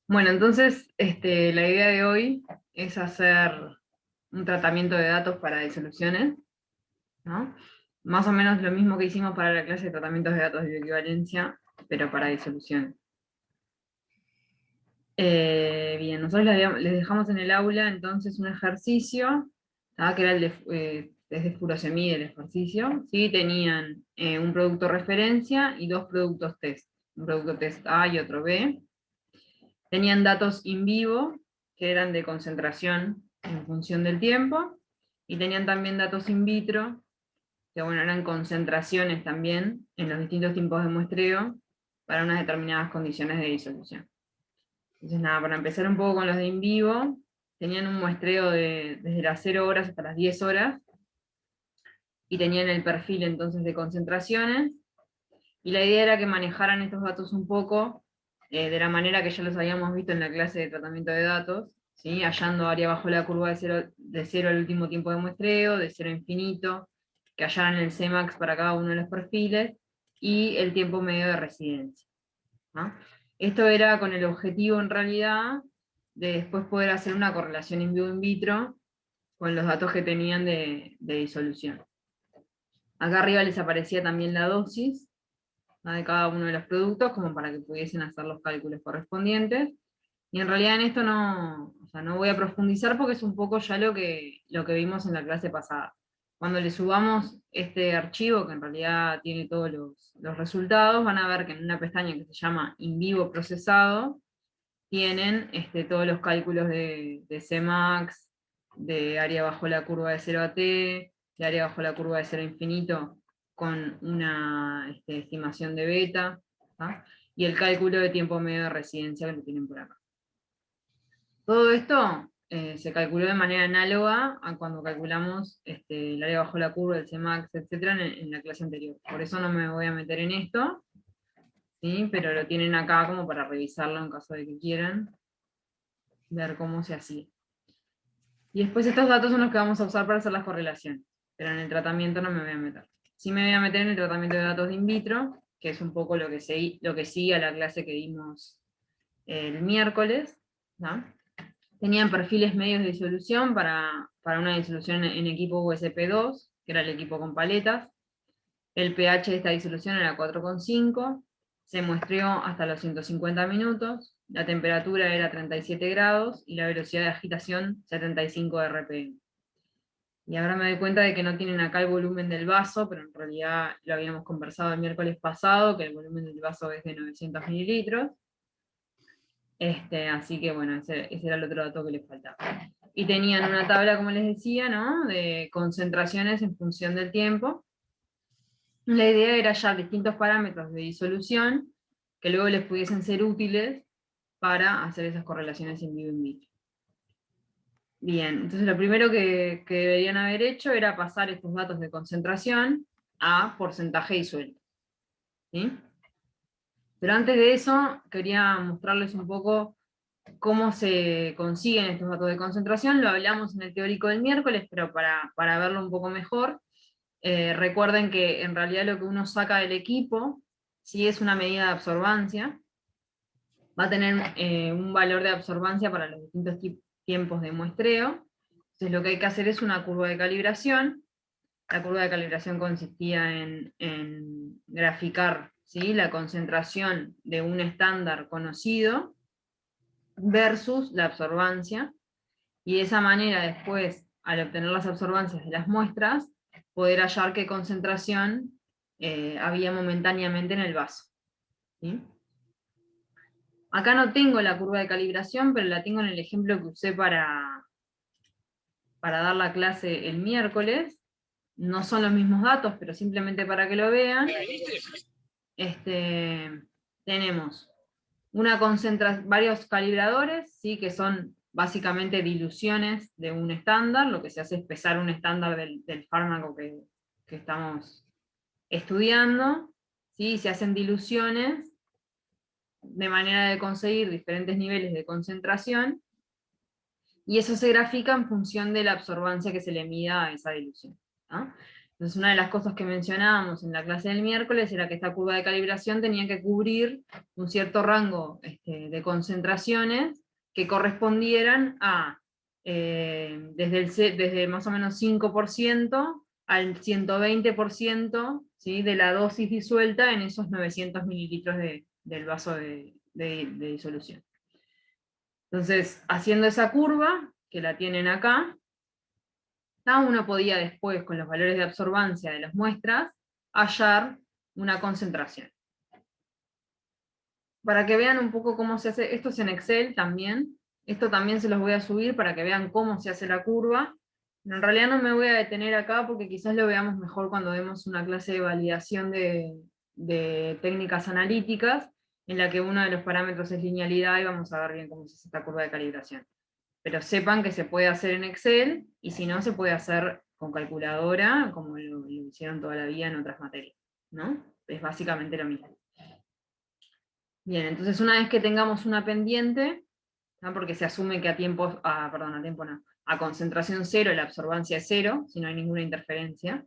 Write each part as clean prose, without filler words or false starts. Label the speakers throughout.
Speaker 1: Bueno, entonces la idea de hoy es hacer un tratamiento de datos para disoluciones, ¿no? Más o menos lo mismo que hicimos para la clase de tratamientos de datos de bioequivalencia, pero para disoluciones. Bien, nosotros les dejamos en el aula entonces un ejercicio, que era es de furosemide el ejercicio. ¿Sí? Tenían un producto referencia y dos productos test, un producto test A y otro B. Tenían datos in vivo, que eran de concentración en función del tiempo, y tenían también datos in vitro, que bueno, eran concentraciones también en los distintos tiempos de muestreo para unas determinadas condiciones de disolución. Entonces nada, para empezar un poco con los de in vivo, tenían un muestreo desde las 0 horas hasta las 10 horas, y tenían el perfil entonces de concentraciones, y la idea era que manejaran estos datos un poco de la manera que ya los habíamos visto en la clase de tratamiento de datos, ¿sí? Hallando área bajo la curva de cero al último tiempo de muestreo, de cero a infinito, que hallaran el Cmax para cada uno de los perfiles, y el tiempo medio de residencia, ¿no? Esto era con el objetivo en realidad de después poder hacer una correlación in vivo in vitro con los datos que tenían de disolución. Acá arriba les aparecía también la dosis, ¿no? De cada uno de los productos, como para que pudiesen hacer los cálculos correspondientes. Y en realidad en esto no, o sea, no voy a profundizar porque es un poco ya lo que vimos en la clase pasada. Cuando le subamos este archivo, que en realidad tiene todos los resultados, van a ver que en una pestaña que se llama in vivo procesado, tienen todos los cálculos de Cmax, de área bajo la curva de 0 a t, de área bajo la curva de 0 a infinito, con una estimación de beta, ¿tá? Y el cálculo de tiempo medio de residencia que lo tienen por acá. Todo esto se calculó de manera análoga a cuando calculamos el área bajo la curva, el Cmax, etc. en la clase anterior. Por eso no me voy a meter en esto, ¿sí? Pero lo tienen acá como para revisarlo en caso de que quieran ver cómo se hacía. Y después estos datos son los que vamos a usar para hacer las correlaciones, pero en el tratamiento no me voy a meter. Sí me voy a meter en el tratamiento de datos de in vitro, que es un poco lo que sigue a la clase que dimos el miércoles, ¿no? Tenían perfiles medios de disolución para una disolución en equipo USP2, que era el equipo con paletas. El pH de esta disolución era 4,5, se muestreó hasta los 150 minutos, la temperatura era 37 grados y la velocidad de agitación 75 RPM. Y ahora me doy cuenta de que no tienen acá el volumen del vaso, pero en realidad lo habíamos conversado el miércoles pasado, que el volumen del vaso es de 900 mililitros. Así que bueno, ese era el otro dato que les faltaba. Y tenían una tabla, como les decía, ¿no? De concentraciones en función del tiempo. La idea era hallar distintos parámetros de disolución que luego les pudiesen ser útiles para hacer esas correlaciones in vivo in vitro. Bien, entonces lo primero que deberían haber hecho era pasar estos datos de concentración a porcentaje disuelto, ¿sí? Pero antes de eso, quería mostrarles un poco cómo se consiguen estos datos de concentración. Lo hablamos en el teórico del miércoles, pero para verlo un poco mejor, recuerden que en realidad lo que uno saca del equipo, si es una medida de absorbancia, va a tener un valor de absorbancia para los distintos tiempos de muestreo. Entonces lo que hay que hacer es una curva de calibración. La curva de calibración consistía en graficar, ¿sí?, la concentración de un estándar conocido versus la absorbancia, y de esa manera después, al obtener las absorbancias de las muestras, poder hallar qué concentración había momentáneamente en el vaso, ¿sí? Acá no tengo la curva de calibración, pero la tengo en el ejemplo que usé para dar la clase el miércoles. No son los mismos datos, pero simplemente para que lo vean. Tenemos varios calibradores, ¿sí?, que son básicamente diluciones de un estándar. Lo que se hace es pesar un estándar del fármaco que estamos estudiando, ¿sí? Se hacen diluciones de manera de conseguir diferentes niveles de concentración, y eso se grafica en función de la absorbancia que se le mida a esa dilución, ¿no? Entonces, una de las cosas que mencionábamos en la clase del miércoles era que esta curva de calibración tenía que cubrir un cierto rango de concentraciones que correspondieran a desde más o menos 5% al 120%, ¿sí?, de la dosis disuelta en esos 900 mililitros del vaso de disolución. Entonces, haciendo esa curva, que la tienen acá, uno podía después, con los valores de absorbancia de las muestras, hallar una concentración. Para que vean un poco cómo se hace, esto es en Excel también, esto también se los voy a subir para que vean cómo se hace la curva. En realidad no me voy a detener acá porque quizás lo veamos mejor cuando demos una clase de validación de técnicas analíticas, en la que uno de los parámetros es linealidad, y vamos a ver bien cómo se hace esta curva de calibración. Pero sepan que se puede hacer en Excel, y si no, se puede hacer con calculadora, como lo hicieron toda la vida en otras materias, ¿no? Es básicamente lo mismo. Bien, entonces una vez que tengamos una pendiente, ¿no?, porque se asume que a concentración cero la absorbancia es cero, si no hay ninguna interferencia.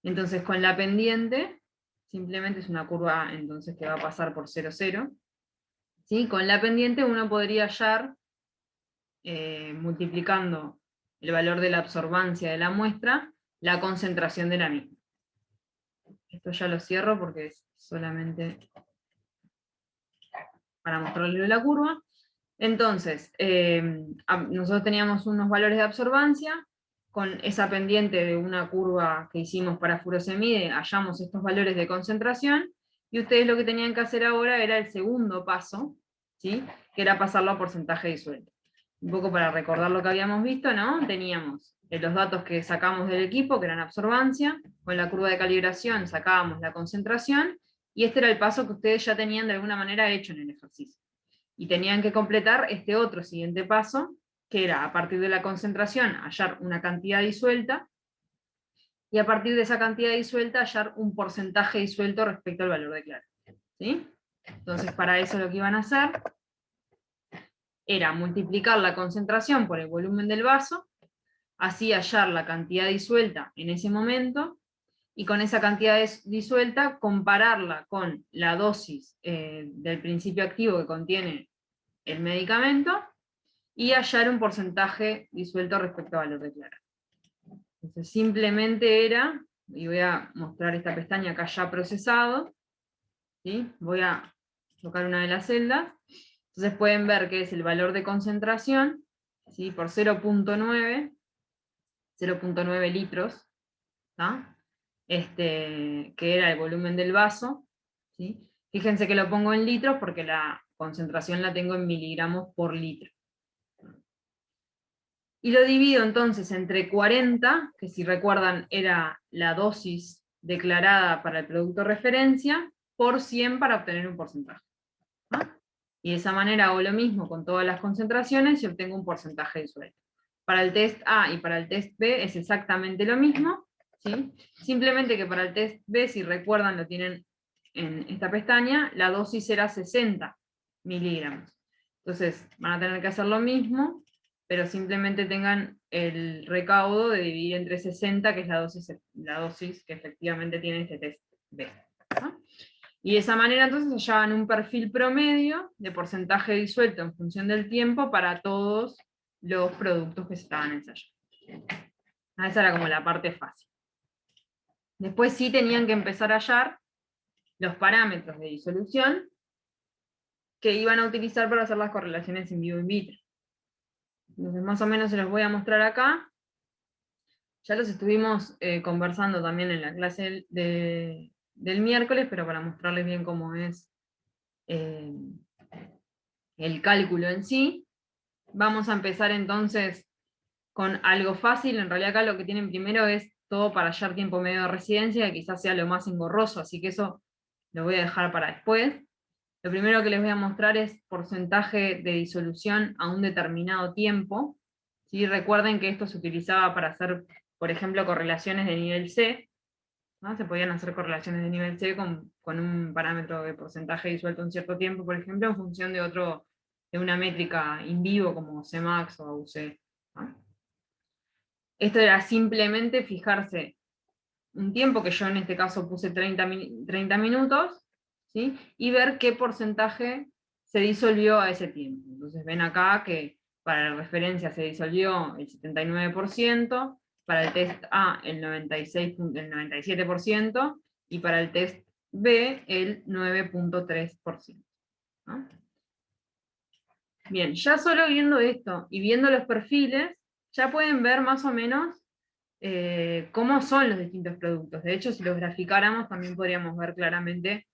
Speaker 1: Entonces con la pendiente, simplemente es una curva entonces que va a pasar por 0, 0. ¿Sí? Con la pendiente uno podría hallar, multiplicando el valor de la absorbancia de la muestra, la concentración de la misma. Esto ya lo cierro porque es solamente para mostrarles la curva. Entonces, nosotros teníamos unos valores de absorbancia, con esa pendiente de una curva que hicimos para furosemide, hallamos estos valores de concentración, y ustedes lo que tenían que hacer ahora era el segundo paso, ¿sí?, que era pasarlo a porcentaje disuelto. Un poco para recordar lo que habíamos visto, ¿no? Teníamos los datos que sacamos del equipo, que eran absorbancia, con la curva de calibración sacábamos la concentración, y este era el paso que ustedes ya tenían de alguna manera hecho en el ejercicio. Y tenían que completar este otro siguiente paso, que era, a partir de la concentración, hallar una cantidad disuelta, y a partir de esa cantidad disuelta hallar un porcentaje disuelto respecto al valor de claro. ¿Sí? Entonces, para eso lo que iban a hacer era multiplicar la concentración por el volumen del vaso, así hallar la cantidad disuelta en ese momento, y con esa cantidad disuelta compararla con la dosis del principio activo que contiene el medicamento, y hallar un porcentaje disuelto respecto al valor de clara. Entonces simplemente era, y voy a mostrar esta pestaña acá ya procesado, ¿sí? Voy a tocar una de las celdas, entonces pueden ver que es el valor de concentración, ¿sí?, por 0.9 litros, ¿tá?, que era el volumen del vaso, ¿sí? Fíjense que lo pongo en litros porque la concentración la tengo en miligramos por litro. Y lo divido entonces entre 40, que si recuerdan era la dosis declarada para el producto referencia, por 100 para obtener un porcentaje. ¿No? Y de esa manera hago lo mismo con todas las concentraciones y obtengo un porcentaje disuelto. Para el test A y para el test B es exactamente lo mismo, ¿sí? Simplemente que para el test B, si recuerdan, lo tienen en esta pestaña, la dosis era 60 miligramos. Entonces van a tener que hacer lo mismo, pero simplemente tengan el recaudo de dividir entre 60, que es la dosis que efectivamente tiene este test B. ¿No? Y de esa manera entonces hallaban un perfil promedio de porcentaje disuelto en función del tiempo para todos los productos que se estaban ensayando. Esa era como la parte fácil. Después sí tenían que empezar a hallar los parámetros de disolución que iban a utilizar para hacer las correlaciones in vivo in vitro. Entonces más o menos se los voy a mostrar acá. Ya los estuvimos conversando también en la clase del miércoles, pero para mostrarles bien cómo es el cálculo en sí. Vamos a empezar entonces con algo fácil. En realidad acá lo que tienen primero es todo para hallar tiempo medio de residencia, que quizás sea lo más engorroso, así que eso lo voy a dejar para después. Lo primero que les voy a mostrar es porcentaje de disolución a un determinado tiempo. ¿Sí? Recuerden que esto se utilizaba para hacer, por ejemplo, correlaciones de nivel C, ¿no? Se podían hacer correlaciones de nivel C con un parámetro de porcentaje disuelto en cierto tiempo, por ejemplo, en función de una métrica in vivo como Cmax o AUC, ¿no? Esto era simplemente fijarse un tiempo, que yo en este caso puse 30 minutos, ¿sí? Y ver qué porcentaje se disolvió a ese tiempo. Entonces ven acá que para la referencia se disolvió el 79%, para el test A el 97%, y para el test B el 9.3%. ¿No? Bien, ya solo viendo esto y viendo los perfiles, ya pueden ver más o menos cómo son los distintos productos. De hecho, si los graficáramos, también podríamos ver claramente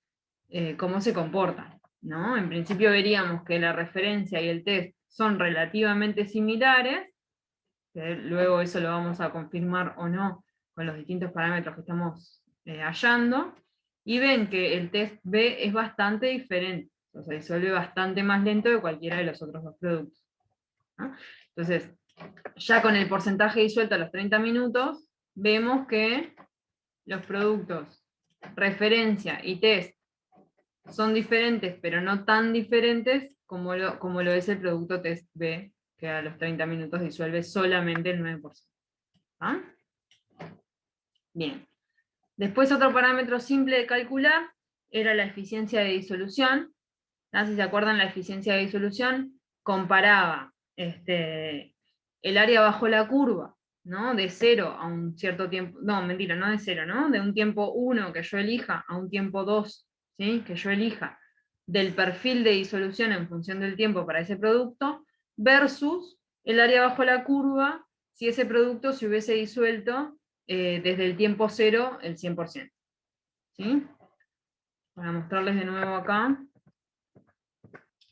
Speaker 1: cómo se comportan, ¿no? En principio veríamos que la referencia y el test son relativamente similares, que luego eso lo vamos a confirmar o no con los distintos parámetros que estamos hallando, y ven que el test B es bastante diferente, o sea, disuelve bastante más lento que cualquiera de los otros dos productos, ¿no? Entonces, ya con el porcentaje disuelto a los 30 minutos, vemos que los productos referencia y test son diferentes, pero no tan diferentes como lo es el producto test B, que a los 30 minutos disuelve solamente el 9%. ¿Ah? Bien. Después otro parámetro simple de calcular era la eficiencia de disolución. ¿Ah? Si se acuerdan, la eficiencia de disolución comparaba el área bajo la curva, ¿no? De 0 a un cierto tiempo, no, mentira, no de 0, ¿no? De un tiempo 1 que yo elija a un tiempo 2, ¿sí? Que yo elija, del perfil de disolución en función del tiempo para ese producto, versus el área bajo la curva si ese producto se hubiese disuelto desde el tiempo 0 el 100%. ¿Sí? Para mostrarles de nuevo acá,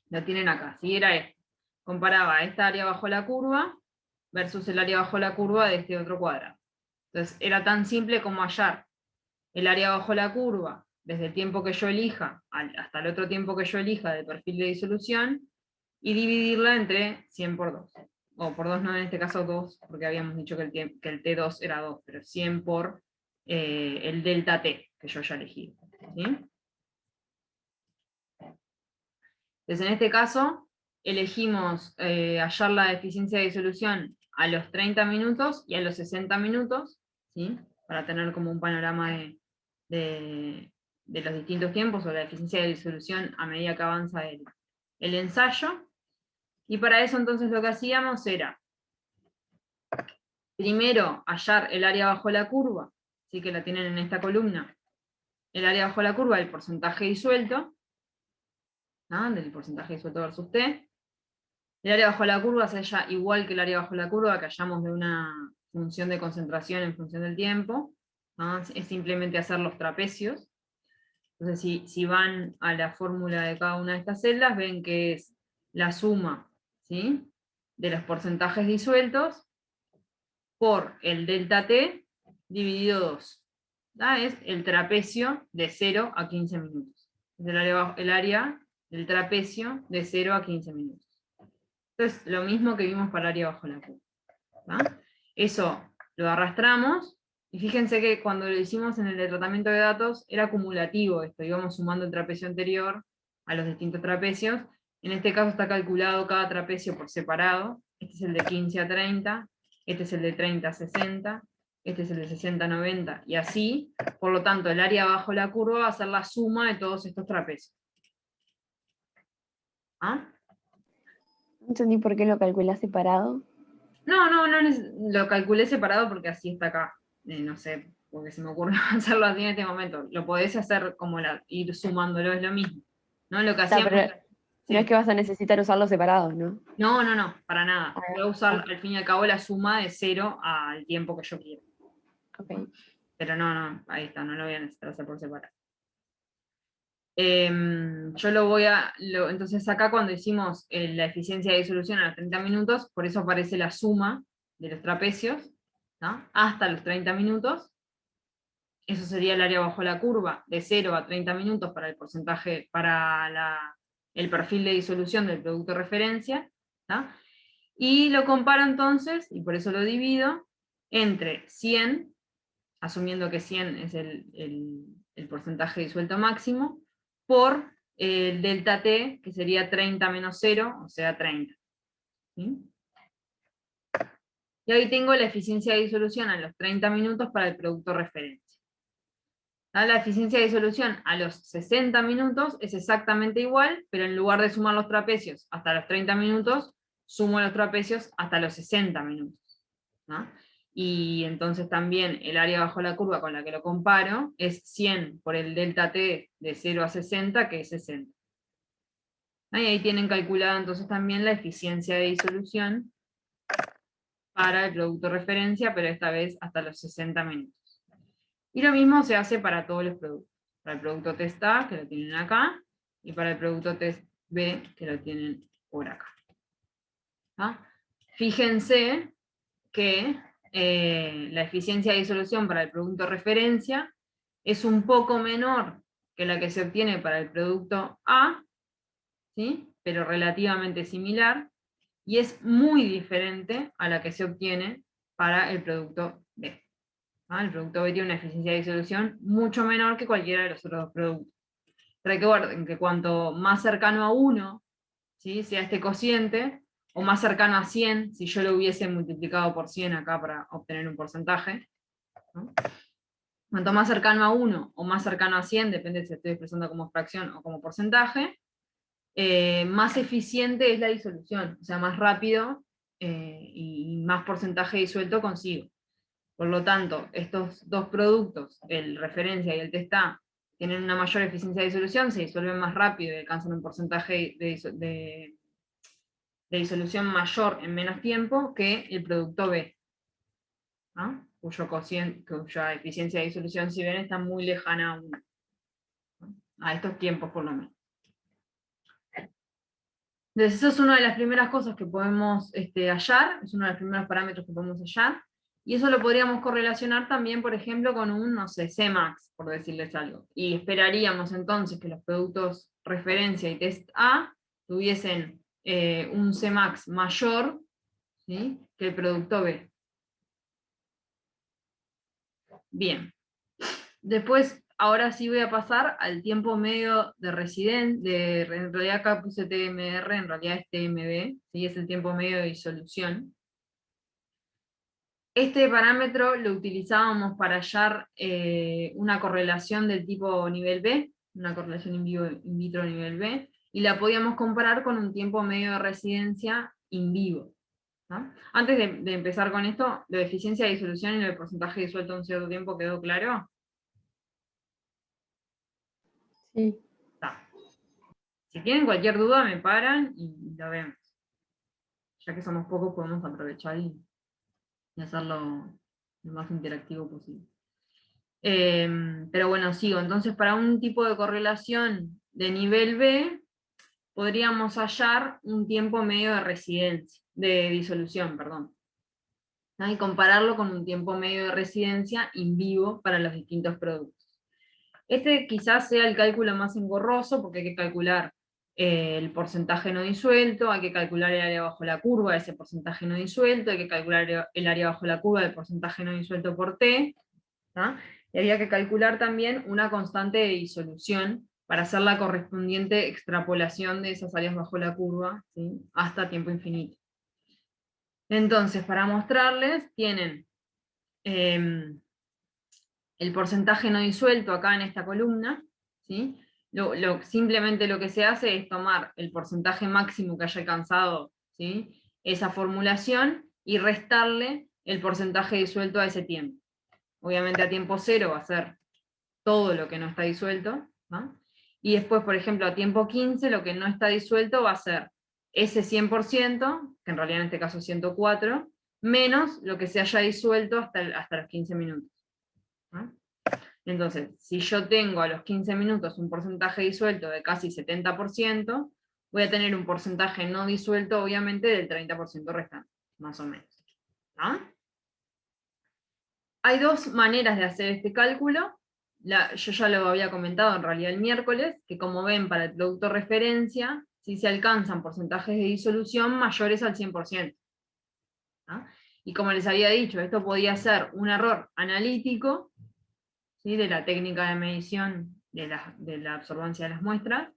Speaker 1: lo tienen acá, ¿sí? Era esto. Comparaba esta área bajo la curva versus el área bajo la curva de este otro cuadrado. Entonces era tan simple como hallar el área bajo la curva desde el tiempo que yo elija hasta el otro tiempo que yo elija del perfil de disolución y dividirla entre 100 por 2. O por 2 no, en este caso 2, porque habíamos dicho que el T2 era 2, pero 100 por el delta T que yo ya elegí. ¿Sí? Entonces en este caso elegimos hallar la eficiencia de disolución a los 30 minutos y a los 60 minutos, ¿sí? Para tener como un panorama de los distintos tiempos o la eficiencia de disolución a medida que avanza el ensayo. Y para eso entonces lo que hacíamos era, primero hallar el área bajo la curva, ¿sí? Que la tienen en esta columna, el área bajo la curva del porcentaje disuelto, ¿no? Del porcentaje disuelto versus T. El área bajo la curva se halla igual que el área bajo la curva que hallamos de una función de concentración en función del tiempo, ¿no? Es simplemente hacer los trapecios. Entonces, si van a la fórmula de cada una de estas celdas, ven que es la suma, ¿sí? De los porcentajes disueltos por el delta T dividido 2. Es el trapecio de 0 a 15 minutos. Es el área del trapecio de 0 a 15 minutos. Entonces, lo mismo que vimos para el área bajo la curva. Eso lo arrastramos, y fíjense que cuando lo hicimos en el de tratamiento de datos, era acumulativo esto, íbamos sumando el trapecio anterior a los distintos trapecios. En este caso está calculado cada trapecio por separado. Este es el de 15 a 30, este es el de 30 a 60, este es el de 60 a 90, y así. Por lo tanto, el área bajo la curva va a ser la suma de todos estos trapecios. ¿Ah?
Speaker 2: No entendí por qué lo calculás separado.
Speaker 1: No, lo calculé separado porque así está acá. No sé, porque se me ocurrió hacerlo así en este momento. Lo podés hacer como ir sumándolo, es lo mismo. ¿No? Lo que
Speaker 2: Está,
Speaker 1: hacíamos.
Speaker 2: pero no es
Speaker 1: Sí.
Speaker 2: que vas a necesitar usarlos separados, ¿no?
Speaker 1: No, para nada. Voy a usar
Speaker 2: Ok.
Speaker 1: al fin y al cabo la suma de 0 al tiempo que yo quiero.
Speaker 2: Ok.
Speaker 1: Pero no, ahí está, no lo voy a necesitar hacer por separado. Yo entonces acá cuando hicimos la eficiencia de disolución a los 30 minutos, por eso aparece la suma de los trapecios, ¿no? Hasta los 30 minutos. Eso sería el área bajo la curva, de 0 a 30 minutos para el porcentaje, para el perfil de disolución del producto de referencia. ¿Tá? Y lo comparo entonces, y por eso lo divido, entre 100, asumiendo que 100 es el porcentaje disuelto máximo, por el delta T, que sería 30 menos 0, o sea 30. ¿Sí? Y ahí tengo la eficiencia de disolución a los 30 minutos para el producto referencia. La eficiencia de disolución a los 60 minutos es exactamente igual, pero en lugar de sumar los trapecios hasta los 30 minutos, sumo los trapecios hasta los 60 minutos. ¿No? Y entonces también el área bajo la curva con la que lo comparo es 100 por el delta T de 0 a 60, que es 60. Y ahí tienen calculada entonces también la eficiencia de disolución para el producto referencia, pero esta vez hasta los 60 minutos. Y lo mismo se hace para todos los productos. Para el producto test A, que lo tienen acá, y para el producto test B, que lo tienen por acá. ¿Ah? Fíjense que la eficiencia de disolución para el producto referencia es un poco menor que la que se obtiene para el producto A, ¿sí? Pero relativamente similar, y es muy diferente a la que se obtiene para el producto B. El producto B tiene una eficiencia de disolución mucho menor que cualquiera de los otros dos productos. Recuerden que cuanto más cercano a 1, ¿sí?, sea este cociente, o más cercano a 100, si yo lo hubiese multiplicado por 100 acá para obtener un porcentaje, ¿no? Cuanto más cercano a 1 o más cercano a 100, depende si estoy expresando como fracción o como porcentaje, más eficiente es la disolución, o sea, más rápido y más porcentaje disuelto consigo. Por lo tanto, estos dos productos, el referencia y el test A, tienen una mayor eficiencia de disolución, se disuelven más rápido y alcanzan un porcentaje de disolución mayor en menos tiempo que el producto B, ¿no? Cuya eficiencia de disolución, si ven, está muy lejana a 1, ¿no? A estos tiempos por lo menos. Entonces, eso es una de las primeras cosas que podemos hallar, es uno de los primeros parámetros que podemos hallar, y eso lo podríamos correlacionar también, por ejemplo, con un, no sé, Cmax, por decirles algo. Y esperaríamos entonces que los productos referencia y test A tuviesen un Cmax mayor, ¿sí?, que el producto B. Bien. Después, ahora sí voy a pasar al tiempo medio de residencia, en realidad acá puse TMR, en realidad es TMB, ¿sí? Es el tiempo medio de disolución. Este parámetro lo utilizábamos para hallar una correlación del tipo nivel B, una correlación in vitro nivel B, y la podíamos comparar con un tiempo medio de residencia in vivo, ¿no? Antes de empezar con esto, lo de eficiencia de disolución y lo de porcentaje disuelto en un cierto tiempo, ¿quedó claro?
Speaker 2: Sí.
Speaker 1: Está. Si tienen cualquier duda me paran y lo vemos. Ya que somos pocos podemos aprovechar y hacerlo lo más interactivo posible. Pero bueno, sigo. Entonces, para un tipo de correlación de nivel B, podríamos hallar un tiempo medio de residencia, de disolución, perdón, ¿no? Y compararlo con un tiempo medio de residencia in vivo para los distintos productos. Este quizás sea el cálculo más engorroso, porque hay que calcular el porcentaje no disuelto, hay que calcular el área bajo la curva de ese porcentaje no disuelto, hay que calcular el área bajo la curva del porcentaje no disuelto por T, ¿no? Y había que calcular también una constante de disolución para hacer la correspondiente extrapolación de esas áreas bajo la curva, ¿sí?, hasta tiempo infinito. Entonces, para mostrarles, tienen el porcentaje no disuelto acá en esta columna, ¿sí? Simplemente lo que se hace es tomar el porcentaje máximo que haya alcanzado, ¿sí?, esa formulación y restarle el porcentaje disuelto a ese tiempo. Obviamente a tiempo cero va a ser todo lo que no está disuelto, ¿no? Y después, por ejemplo, a tiempo 15 lo que no está disuelto va a ser ese 100%, que en realidad en este caso es 104, menos lo que se haya disuelto hasta los 15 minutos, ¿no? Entonces, si yo tengo a los 15 minutos un porcentaje disuelto de casi 70%, voy a tener un porcentaje no disuelto, obviamente, del 30% restante, más o menos, ¿no? Hay dos maneras de hacer este cálculo. Yo ya lo había comentado en realidad el miércoles, que como ven, para el producto referencia, si se alcanzan porcentajes de disolución mayores al 100%, ¿no? Y como les había dicho, esto podía ser un error analítico, ¿sí?, de la técnica de medición de la absorbancia de las muestras,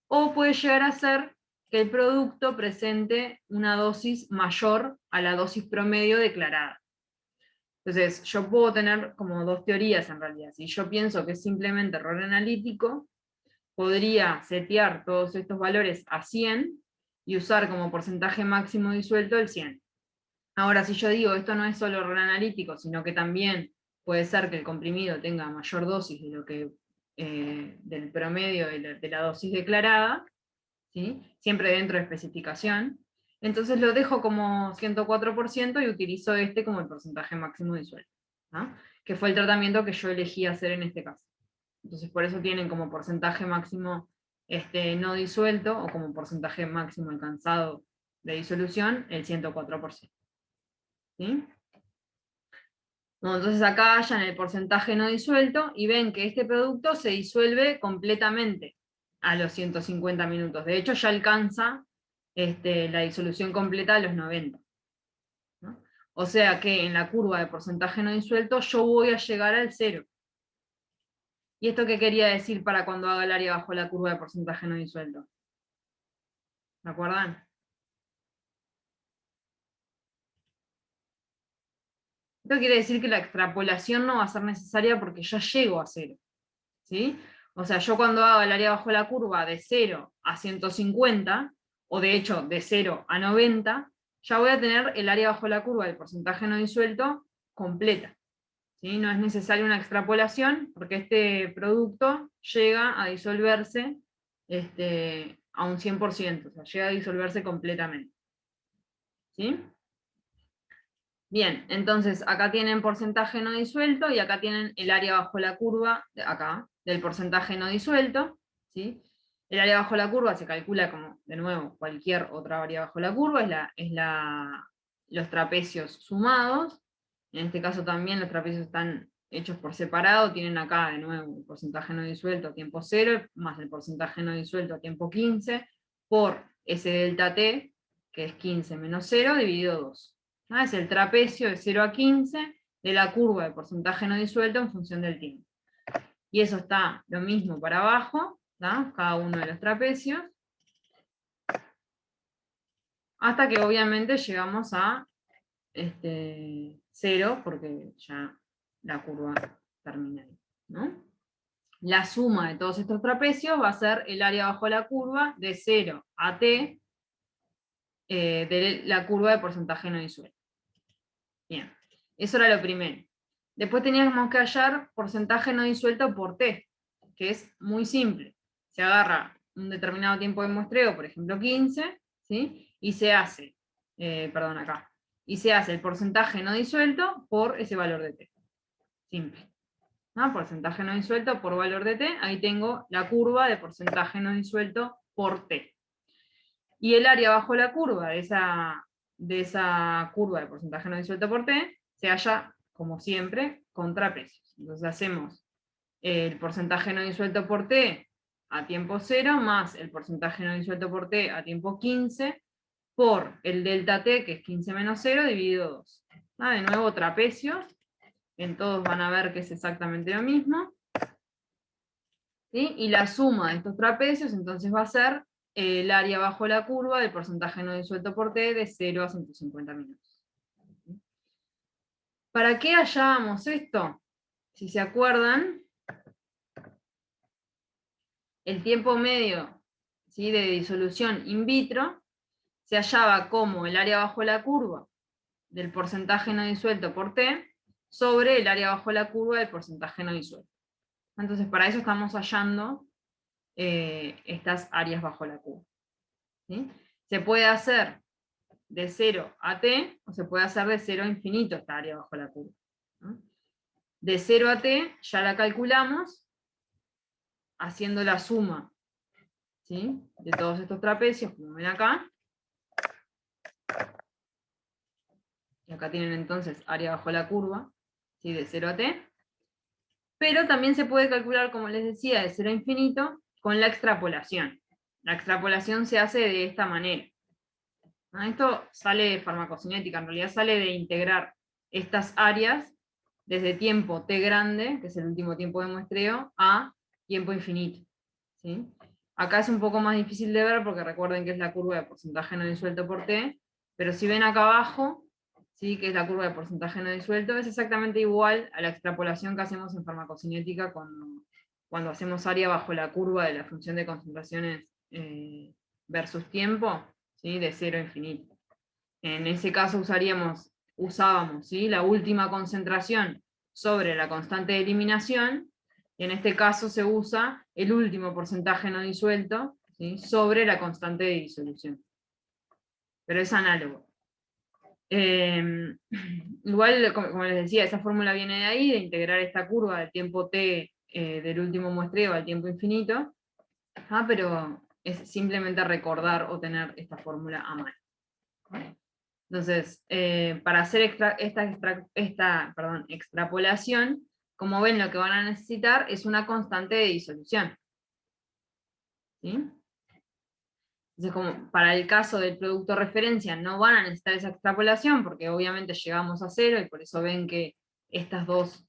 Speaker 1: o puede llegar a ser que el producto presente una dosis mayor a la dosis promedio declarada. Entonces, yo puedo tener como dos teorías en realidad. Si yo pienso que es simplemente error analítico, podría setear todos estos valores a 100 y usar como porcentaje máximo disuelto el 100. Ahora, si yo digo, esto no es solo error analítico, sino que también puede ser que el comprimido tenga mayor dosis de lo que, del promedio de la dosis declarada, ¿sí? Siempre dentro de especificación, entonces lo dejo como 104% y utilizo este como el porcentaje máximo disuelto, ¿no? Que fue el tratamiento que yo elegí hacer en este caso. Entonces por eso tienen como porcentaje máximo no disuelto, o como porcentaje máximo alcanzado de disolución, el 104%. ¿Sí? Bueno, entonces acá hallan el porcentaje no disuelto y ven que este producto se disuelve completamente a los 150 minutos. De hecho, ya alcanza la disolución completa a los 90. ¿No? O sea que en la curva de porcentaje no disuelto yo voy a llegar al 0. ¿Y esto qué quería decir para cuando haga el área bajo la curva de porcentaje no disuelto? ¿Me acuerdan? Esto quiere decir que la extrapolación no va a ser necesaria porque ya llego a 0. ¿Sí? O sea, yo cuando haga el área bajo la curva de 0 a 150, o de hecho de 0 a 90, ya voy a tener el área bajo la curva del porcentaje no disuelto completa. ¿Sí? No es necesaria una extrapolación porque este producto llega a disolverse a un 100%, o sea, llega a disolverse completamente. ¿Sí? Bien, entonces acá tienen porcentaje no disuelto y acá tienen el área bajo la curva, acá, del porcentaje no disuelto. ¿Sí? El área bajo la curva se calcula como, de nuevo, cualquier otra área bajo la curva, los trapecios sumados. En este caso también los trapecios están hechos por separado, tienen acá de nuevo el porcentaje no disuelto a tiempo 0, más el porcentaje no disuelto a tiempo 15, por ese delta t, que es 15 menos 0, dividido 2. ¿No? Es el trapecio de 0 a 15 de la curva de porcentaje no disuelto en función del tiempo. Y eso está lo mismo para abajo, ¿no? Cada uno de los trapecios, hasta que obviamente llegamos a 0, porque ya la curva termina ahí, ¿no? La suma de todos estos trapecios va a ser el área bajo la curva de 0 a t de la curva de porcentaje no disuelto. Bien, eso era lo primero. Después teníamos que hallar porcentaje no disuelto por t, que es muy simple. Se agarra un determinado tiempo de muestreo, por ejemplo 15, ¿sí? Y se hace, acá, y se hace el porcentaje no disuelto por ese valor de t. Simple. ¿No? Porcentaje no disuelto por valor de t, ahí tengo la curva de porcentaje no disuelto por t. Y el área bajo la curva de esa curva de porcentaje no disuelto por t se halla, como siempre, con trapecios. Entonces hacemos el porcentaje no disuelto por t a tiempo 0 más el porcentaje no disuelto por t a tiempo 15 por el delta t, que es 15 menos 0, dividido 2. ¿Ah? De nuevo trapecio, en todos van a ver que es exactamente lo mismo. ¿Sí? Y la suma de estos trapecios entonces va a ser el área bajo la curva del porcentaje no disuelto por t de 0 a 150 minutos. ¿Para qué hallábamos esto? Si se acuerdan, el tiempo medio, ¿sí?, de disolución in vitro se hallaba como el área bajo la curva del porcentaje no disuelto por t sobre el área bajo la curva del porcentaje no disuelto. Entonces para eso estamos hallando estas áreas bajo la curva. ¿Sí? Se puede hacer de 0 a t, o se puede hacer de 0 a infinito esta área bajo la curva. ¿No? De 0 a t ya la calculamos haciendo la suma, ¿sí?, de todos estos trapecios, como ven acá. Y acá tienen entonces área bajo la curva, ¿sí?, de 0 a t. Pero también se puede calcular, como les decía, de 0 a infinito con la extrapolación. La extrapolación se hace de esta manera. Esto sale de farmacocinética, en realidad sale de integrar estas áreas desde tiempo t grande, que es el último tiempo de muestreo, a tiempo infinito. ¿Sí? Acá es un poco más difícil de ver porque recuerden que es la curva de porcentaje no disuelto por t, pero si ven acá abajo, ¿sí? Que es la curva de porcentaje no disuelto, es exactamente igual a la extrapolación que hacemos en farmacocinética cuando hacemos área bajo la curva de la función de concentraciones versus tiempo, ¿sí? De 0 a infinito. En ese caso usábamos, ¿sí? La última concentración sobre la constante de eliminación, y en este caso se usa el último porcentaje no disuelto, ¿sí? Sobre la constante de disolución. Pero es análogo. Igual, como les decía, esa fórmula viene de ahí, de integrar esta curva del tiempo t del último muestreo al tiempo infinito, pero es simplemente recordar o tener esta fórmula a mano. Entonces, para hacer esta extrapolación, como ven, lo que van a necesitar es una constante de disolución. ¿Sí? Entonces, como para el caso del producto referencia no van a necesitar esa extrapolación, porque obviamente llegamos a 0, y por eso ven que estas dos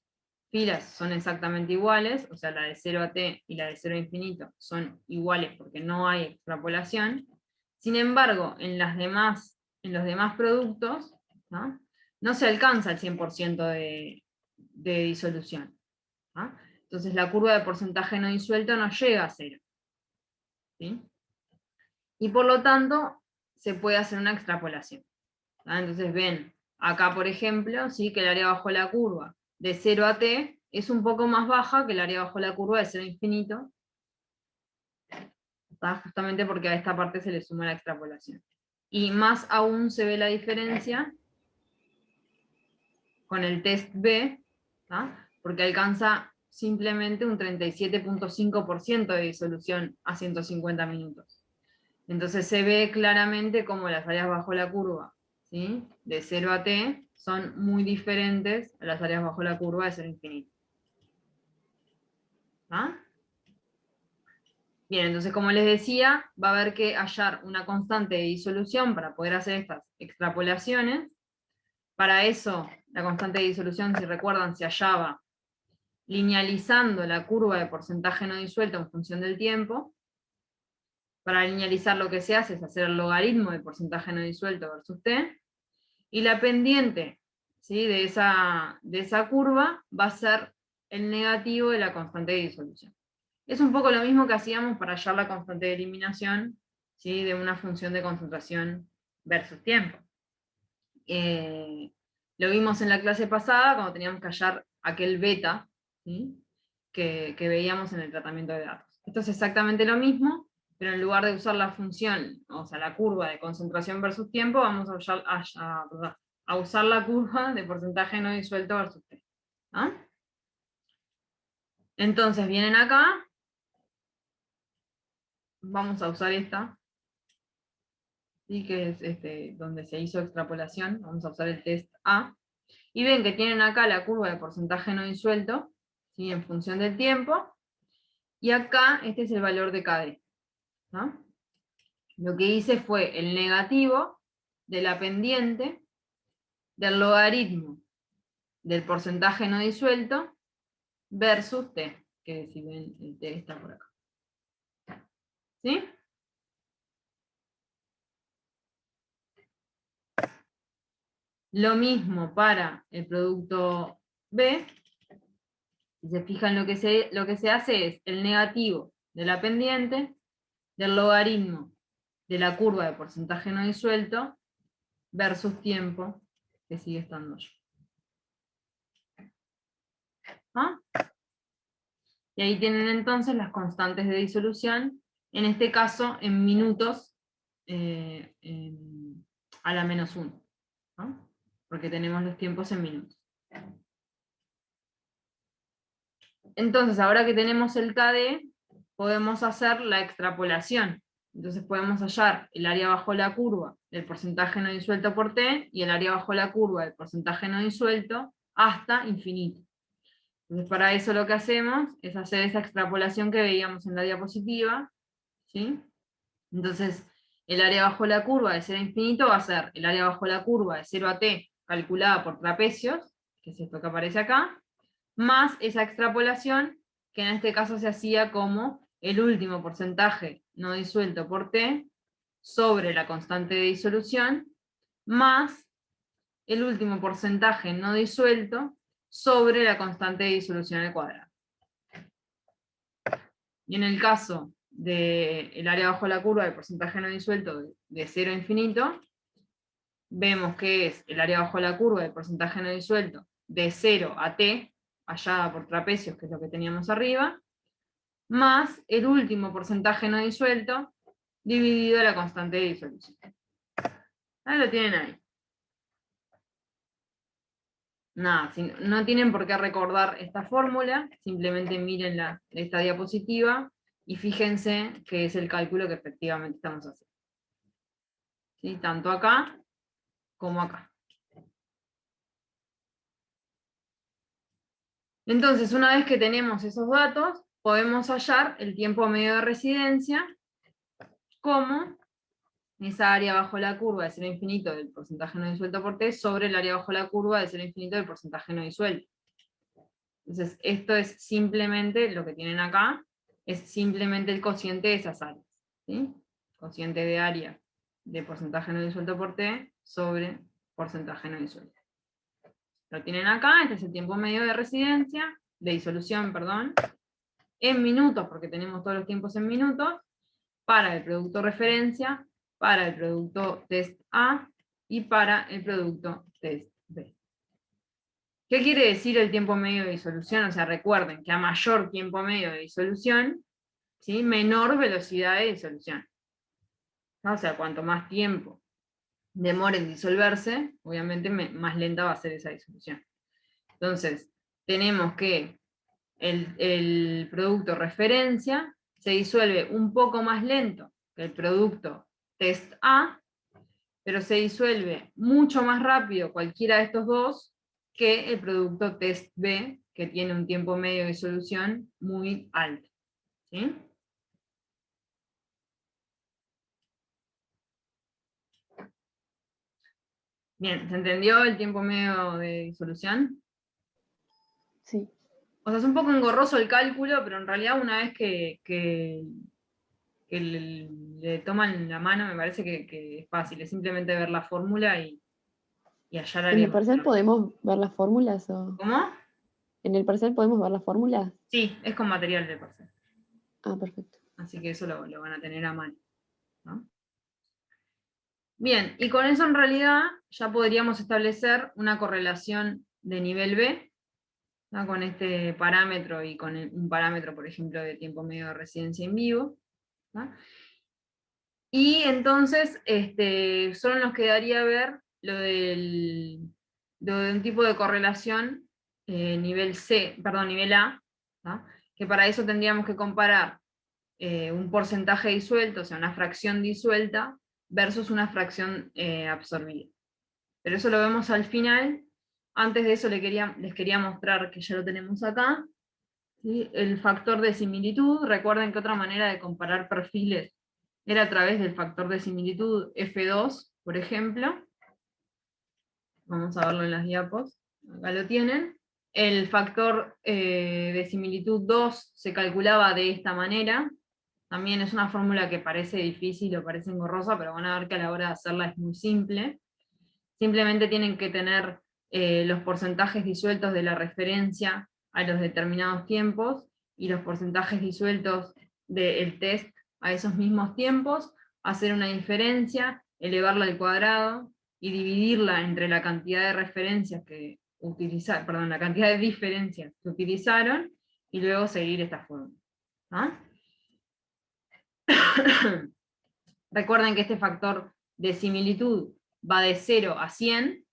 Speaker 1: filas son exactamente iguales, o sea, la de 0 a t y la de 0 a infinito son iguales porque no hay extrapolación. Sin embargo, en los demás productos, no se alcanza el 100% de disolución. Entonces la curva de porcentaje no disuelto no llega a 0. ¿Sí? Y por lo tanto, se puede hacer una extrapolación. Entonces ven, acá por ejemplo, ¿sí? Que el área bajo la curva de 0 a t es un poco más baja que el área bajo la curva de 0 a infinito, justamente porque a esta parte se le suma la extrapolación. Y más aún se ve la diferencia con el test B, porque alcanza simplemente un 37.5% de disolución a 150 minutos. Entonces se ve claramente como las áreas bajo la curva, ¿sí? De 0 a t son muy diferentes a las áreas bajo la curva de 0 a infinito. Bien, entonces como les decía, va a haber que hallar una constante de disolución para poder hacer estas extrapolaciones. Para eso, la constante de disolución, si recuerdan, se hallaba linealizando la curva de porcentaje no disuelto en función del tiempo. Para linealizar lo que se hace es hacer el logaritmo del porcentaje no disuelto versus t, y la pendiente, ¿sí? de esa curva va a ser el negativo de la constante de disolución. Es un poco lo mismo que hacíamos para hallar la constante de eliminación, ¿sí? De una función de concentración versus tiempo. Lo vimos en la clase pasada cuando teníamos que hallar aquel beta, ¿sí? que veíamos en el tratamiento de datos. Esto es exactamente lo mismo, pero en lugar de usar la función, o sea, la curva de concentración versus tiempo, vamos a usar la curva de porcentaje no disuelto versus t. Entonces vienen acá, vamos a usar esta, ¿sí? Que es donde se hizo extrapolación, vamos a usar el test A, y ven que tienen acá la curva de porcentaje no disuelto, ¿sí? En función del tiempo, y acá este es el valor de KD. Lo que hice fue el negativo de la pendiente del logaritmo del porcentaje no disuelto versus t, que si ven el t está por acá. ¿Sí? Lo mismo para el producto B. Si se fijan, lo que se hace es el negativo de la pendiente del logaritmo de la curva de porcentaje no disuelto versus tiempo, que sigue estando allí. Y ahí tienen entonces las constantes de disolución, en este caso en minutos a la menos 1, porque tenemos los tiempos en minutos. Entonces, ahora que tenemos el KD, podemos hacer la extrapolación. Entonces podemos hallar el área bajo la curva del porcentaje no disuelto por t, y el área bajo la curva del porcentaje no disuelto hasta infinito. Entonces para eso lo que hacemos es hacer esa extrapolación que veíamos en la diapositiva, ¿sí? Entonces el área bajo la curva de 0 a infinito va a ser el área bajo la curva de 0 a t calculada por trapecios, que es esto que aparece acá, más esa extrapolación, que en este caso se hacía como el último porcentaje no disuelto por t sobre la constante de disolución, más el último porcentaje no disuelto sobre la constante de disolución al cuadrado. Y en el caso del área bajo la curva del porcentaje no disuelto de 0 a infinito, vemos que es el área bajo la curva del porcentaje no disuelto de 0 a t, hallada por trapecios, que es lo que teníamos arriba, más el último porcentaje no disuelto dividido la constante de disolución. Ahí lo tienen ahí. Nada, no tienen por qué recordar esta fórmula, simplemente miren esta diapositiva y fíjense que es el cálculo que efectivamente estamos haciendo. ¿Sí? Tanto acá como acá. Entonces, una vez que tenemos esos datos, podemos hallar el tiempo medio de residencia como esa área bajo la curva de 0 a infinito del porcentaje no disuelto por t sobre el área bajo la curva de 0 a infinito del porcentaje no disuelto. Entonces, esto es simplemente, lo que tienen acá, es simplemente el cociente de esas áreas. ¿Sí? Cociente de área de porcentaje no disuelto por t sobre porcentaje no disuelto. Lo tienen acá, este es el tiempo medio de residencia, de disolución, perdón, en minutos, porque tenemos todos los tiempos en minutos, para el producto referencia, para el producto test A y para el producto test B. ¿Qué quiere decir el tiempo medio de disolución? O sea, recuerden que a mayor tiempo medio de disolución, ¿sí?, menor velocidad de disolución. ¿No? O sea, cuanto más tiempo demore en disolverse, obviamente más lenta va a ser esa disolución. Entonces, tenemos que el producto referencia se disuelve un poco más lento que el producto test A, pero se disuelve mucho más rápido cualquiera de estos dos que el producto test B, que tiene un tiempo medio de disolución muy alto. ¿Sí? Bien, ¿se entendió el tiempo medio de disolución?
Speaker 2: Sí.
Speaker 1: O sea, es un poco engorroso el cálculo, pero en realidad una vez que le toman la mano, me parece que es fácil, es simplemente ver la fórmula y hallar
Speaker 2: ¿En
Speaker 1: áreas
Speaker 2: el
Speaker 1: bajo
Speaker 2: parcial
Speaker 1: la curva.
Speaker 2: podemos ver las fórmulas o...?
Speaker 1: ¿Cómo?
Speaker 2: ¿En el parcial podemos ver las fórmulas?
Speaker 1: Sí, es con material de parcial.
Speaker 2: Ah, perfecto.
Speaker 1: Así que eso lo van a tener a mano, ¿no? Bien, y con eso en realidad ya podríamos establecer una correlación de nivel B, ¿no?, con este parámetro y con un parámetro, por ejemplo, de tiempo medio de residencia en vivo, ¿no? Y entonces solo nos quedaría ver lo de un tipo de correlación nivel A, ¿no?, que para eso tendríamos que comparar un porcentaje disuelto, o sea, una fracción disuelta, versus una fracción absorbida. Pero eso lo vemos al final. Antes de eso les quería mostrar, que ya lo tenemos acá, ¿sí?, el factor de similitud. Recuerden que otra manera de comparar perfiles era a través del factor de similitud F2, por ejemplo. Vamos a verlo en las diapos. Acá lo tienen. El factor de similitud 2 se calculaba de esta manera. También es una fórmula que parece difícil o parece engorrosa, pero van a ver que a la hora de hacerla es muy simple. Simplemente tienen que tener los porcentajes disueltos de la referencia a los determinados tiempos y los porcentajes disueltos del test a esos mismos tiempos, hacer una diferencia, elevarla al cuadrado y dividirla entre la cantidad de referencias que utilizaron, perdón, la cantidad de diferencias que utilizaron, y luego seguir esta fórmula. ¿Ah? Recuerden que este factor de similitud va de 0 a 100,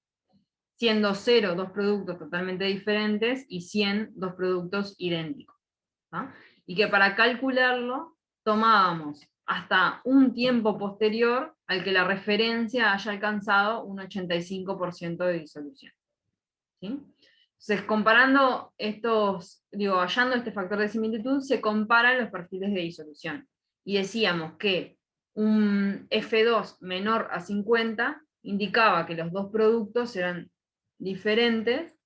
Speaker 1: siendo 0 dos productos totalmente diferentes y 100 dos productos idénticos, ¿no? Y que para calcularlo tomábamos hasta un tiempo posterior al que la referencia haya alcanzado un 85% de disolución. ¿Sí? Entonces, comparando hallando este factor de similitud, se comparan los perfiles de disolución. Y decíamos que un F2 menor a 50 indicaba que los dos productos eran diferentes,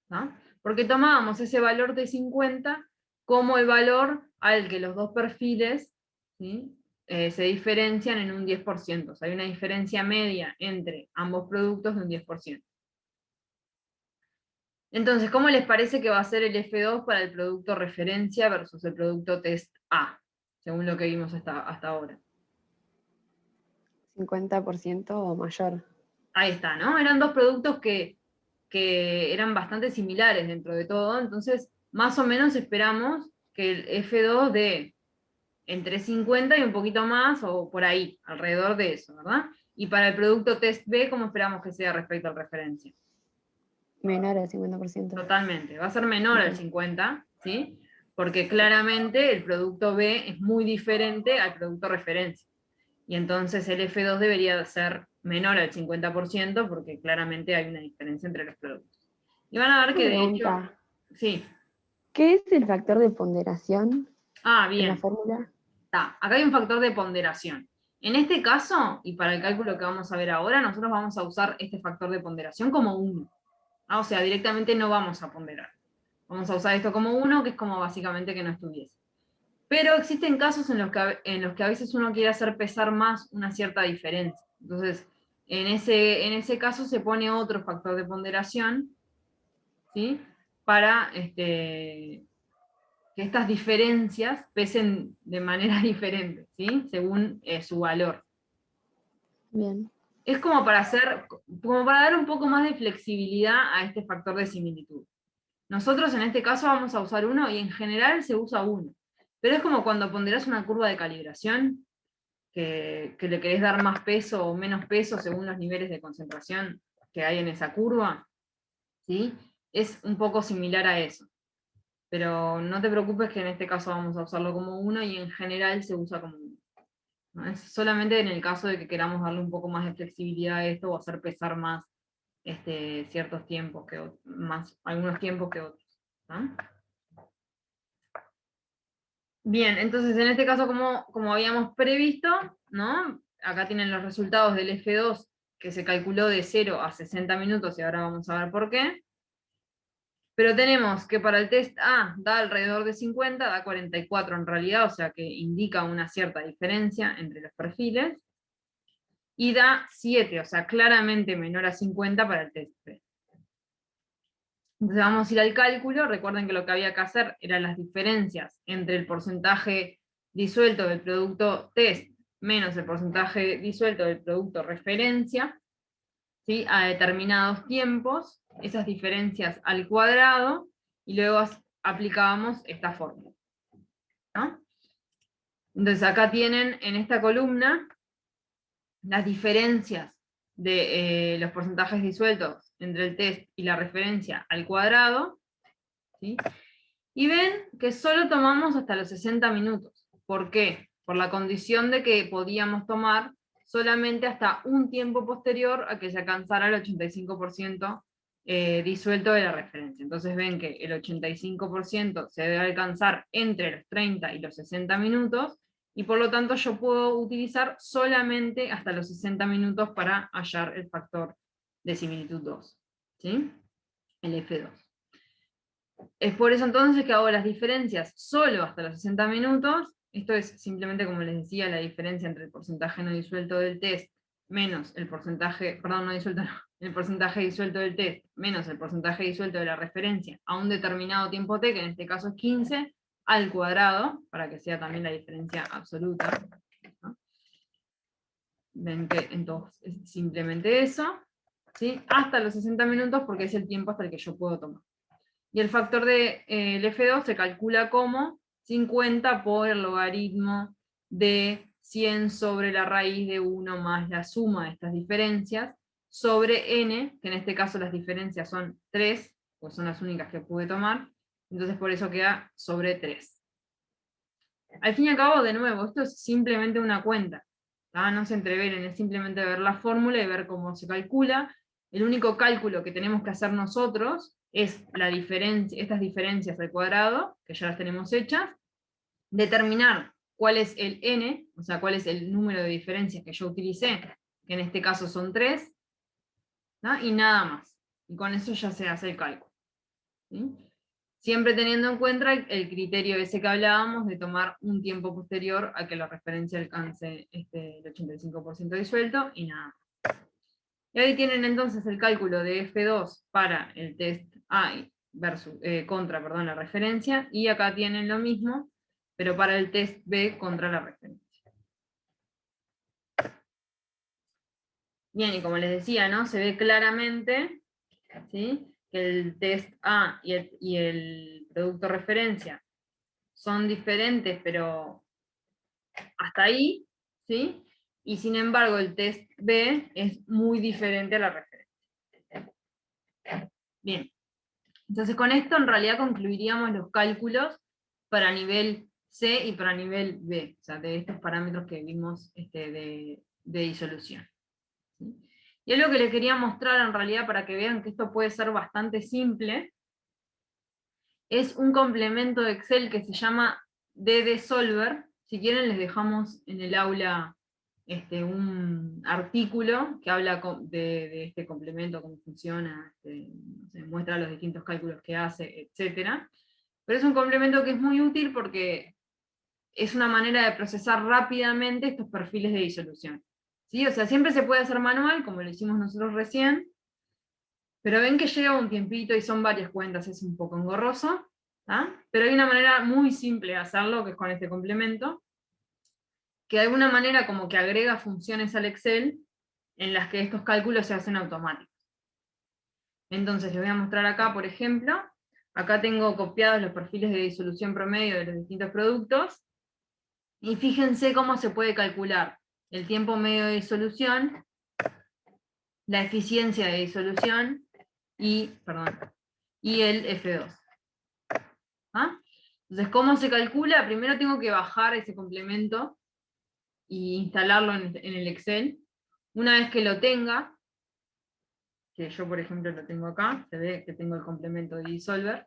Speaker 1: ¿no?, porque tomábamos ese valor de 50 como el valor al que los dos perfiles, ¿sí?, se diferencian en un 10%. O sea, hay una diferencia media entre ambos productos de un 10%. Entonces, ¿cómo les parece que va a ser el F2 para el producto referencia versus el producto test A? Según lo que vimos hasta ahora.
Speaker 2: 50% o mayor.
Speaker 1: Ahí está, ¿no? Eran dos productos que eran bastante similares dentro de todo, entonces más o menos esperamos que el F2 dé entre 50 y un poquito más, o por ahí, alrededor de eso, ¿verdad? Y para el producto test B, ¿cómo esperamos que sea respecto al referencia?
Speaker 2: Menor al 50%.
Speaker 1: Totalmente, va a ser menor al
Speaker 2: Ok.
Speaker 1: 50, ¿sí? Porque claramente el producto B es muy diferente al producto referencia. Y entonces el F2 debería ser menor al 50% porque claramente hay una diferencia entre los productos. Y van a ver
Speaker 2: Una
Speaker 1: que de hecho,
Speaker 2: pregunta.
Speaker 1: sí.
Speaker 2: ¿Qué es el factor de ponderación
Speaker 1: Ah,
Speaker 2: en la
Speaker 1: bien.
Speaker 2: fórmula?
Speaker 1: Está. Acá hay un factor de ponderación. En este caso, y para el cálculo que vamos a ver ahora, nosotros vamos a usar este factor de ponderación como 1. O sea, directamente no vamos a ponderar. Vamos a usar esto como 1, que es como básicamente que no estuviese. Pero existen casos en los que a veces uno quiere hacer pesar más una cierta diferencia. Entonces, en ese caso se pone otro factor de ponderación, ¿sí? Para que estas diferencias pesen de manera diferente, ¿sí? Según su valor.
Speaker 2: Bien.
Speaker 1: Es como para dar un poco más de flexibilidad a este factor de similitud. Nosotros en este caso vamos a usar 1 y en general se usa 1. Pero es como cuando ponderás una curva de calibración, que le querés dar más peso o menos peso según los niveles de concentración que hay en esa curva, ¿sí? Es un poco similar a eso. Pero no te preocupes que en este caso vamos a usarlo como 1 y en general se usa como 1. ¿No? Es solamente en el caso de que queramos darle un poco más de flexibilidad a esto o hacer pesar más ciertos tiempos algunos tiempos que otros. ¿No? Bien, entonces en este caso, como habíamos previsto, ¿no? Acá tienen los resultados del F2 que se calculó de 0 a 60 minutos y ahora vamos a ver por qué. Pero tenemos que para el test A da alrededor de 50, da 44 en realidad, o sea que indica una cierta diferencia entre los perfiles. Y da 7, o sea, claramente menor a 50 para el test B. Entonces vamos a ir al cálculo. Recuerden que lo que había que hacer eran las diferencias entre el porcentaje disuelto del producto test menos el porcentaje disuelto del producto referencia, ¿sí? A determinados tiempos, esas diferencias al cuadrado, y luego aplicábamos esta fórmula, ¿no? Entonces acá tienen en esta columna las diferencias de los porcentajes disueltos entre el test y la referencia al cuadrado, ¿sí? Y ven que solo tomamos hasta los 60 minutos. ¿Por qué? Por la condición de que podíamos tomar solamente hasta un tiempo posterior a que se alcanzara el 85% disuelto de la referencia. Entonces ven que el 85% se debe alcanzar entre los 30 y los 60 minutos, y por lo tanto yo puedo utilizar solamente hasta los 60 minutos para hallar el factor de similitud 2, ¿sí? El F2. Es por eso entonces que hago las diferencias solo hasta los 60 minutos. Esto es simplemente, como les decía, la diferencia entre el porcentaje no disuelto del test menos el porcentaje, perdón, no disuelto, no, el porcentaje disuelto del test menos el porcentaje disuelto de la referencia a un determinado tiempo t, que en este caso es 15, al cuadrado, para que sea también la diferencia absoluta, ¿no? Ven que entonces es simplemente eso, ¿sí? Hasta los 60 minutos, porque es el tiempo hasta el que yo puedo tomar. Y el factor de el F2 se calcula como 50 por el logaritmo de 100 sobre la raíz de 1 más la suma de estas diferencias, sobre n, que en este caso las diferencias son 3, pues son las únicas que pude tomar, entonces por eso queda sobre 3. Al fin y al cabo, de nuevo, esto es simplemente una cuenta. No se entreveren, es simplemente ver la fórmula y ver cómo se calcula. El único cálculo que tenemos que hacer nosotros es estas diferencias al cuadrado, que ya las tenemos hechas, determinar cuál es el n, o sea, cuál es el número de diferencias que yo utilicé, que en este caso son 3, y nada más. Y con eso ya se hace el cálculo, ¿sí? Siempre teniendo en cuenta el criterio ese que hablábamos de tomar un tiempo posterior a que la referencia alcance el 85% disuelto y nada. Y ahí tienen entonces el cálculo de F2 para el test contra, perdón, la referencia, y acá tienen lo mismo, pero para el test B contra la referencia. Bien, y como les decía, ¿no? Se ve claramente, ¿sí?, que el test A y el producto referencia son diferentes, pero hasta ahí, ¿sí? Y sin embargo el test B es muy diferente a la referencia. Bien, entonces con esto en realidad concluiríamos los cálculos para nivel C y para nivel B, o sea, de estos parámetros que vimos de disolución. ¿Sí? Y es lo que les quería mostrar en realidad para que vean que esto puede ser bastante simple. Es un complemento de Excel que se llama DD-Solver. Si quieren les dejamos en el aula un artículo que habla de este complemento, cómo funciona, no sé, muestra los distintos cálculos que hace, etc. Pero es un complemento que es muy útil porque es una manera de procesar rápidamente estos perfiles de disolución. ¿Sí? O sea, siempre se puede hacer manual, como lo hicimos nosotros recién, pero ven que lleva un tiempito y son varias cuentas, es un poco engorroso, pero hay una manera muy simple de hacerlo, que es con este complemento, que de alguna manera como que agrega funciones al Excel en las que estos cálculos se hacen automáticos. Entonces les voy a mostrar acá, por ejemplo, acá tengo copiados los perfiles de disolución promedio de los distintos productos, y fíjense cómo se puede calcular el tiempo medio de disolución, la eficiencia de disolución y el F2. Entonces, ¿cómo se calcula? Primero tengo que bajar ese complemento e instalarlo en el Excel. Una vez que lo tenga, que yo por ejemplo lo tengo acá, se ve que tengo el complemento de Dissolver,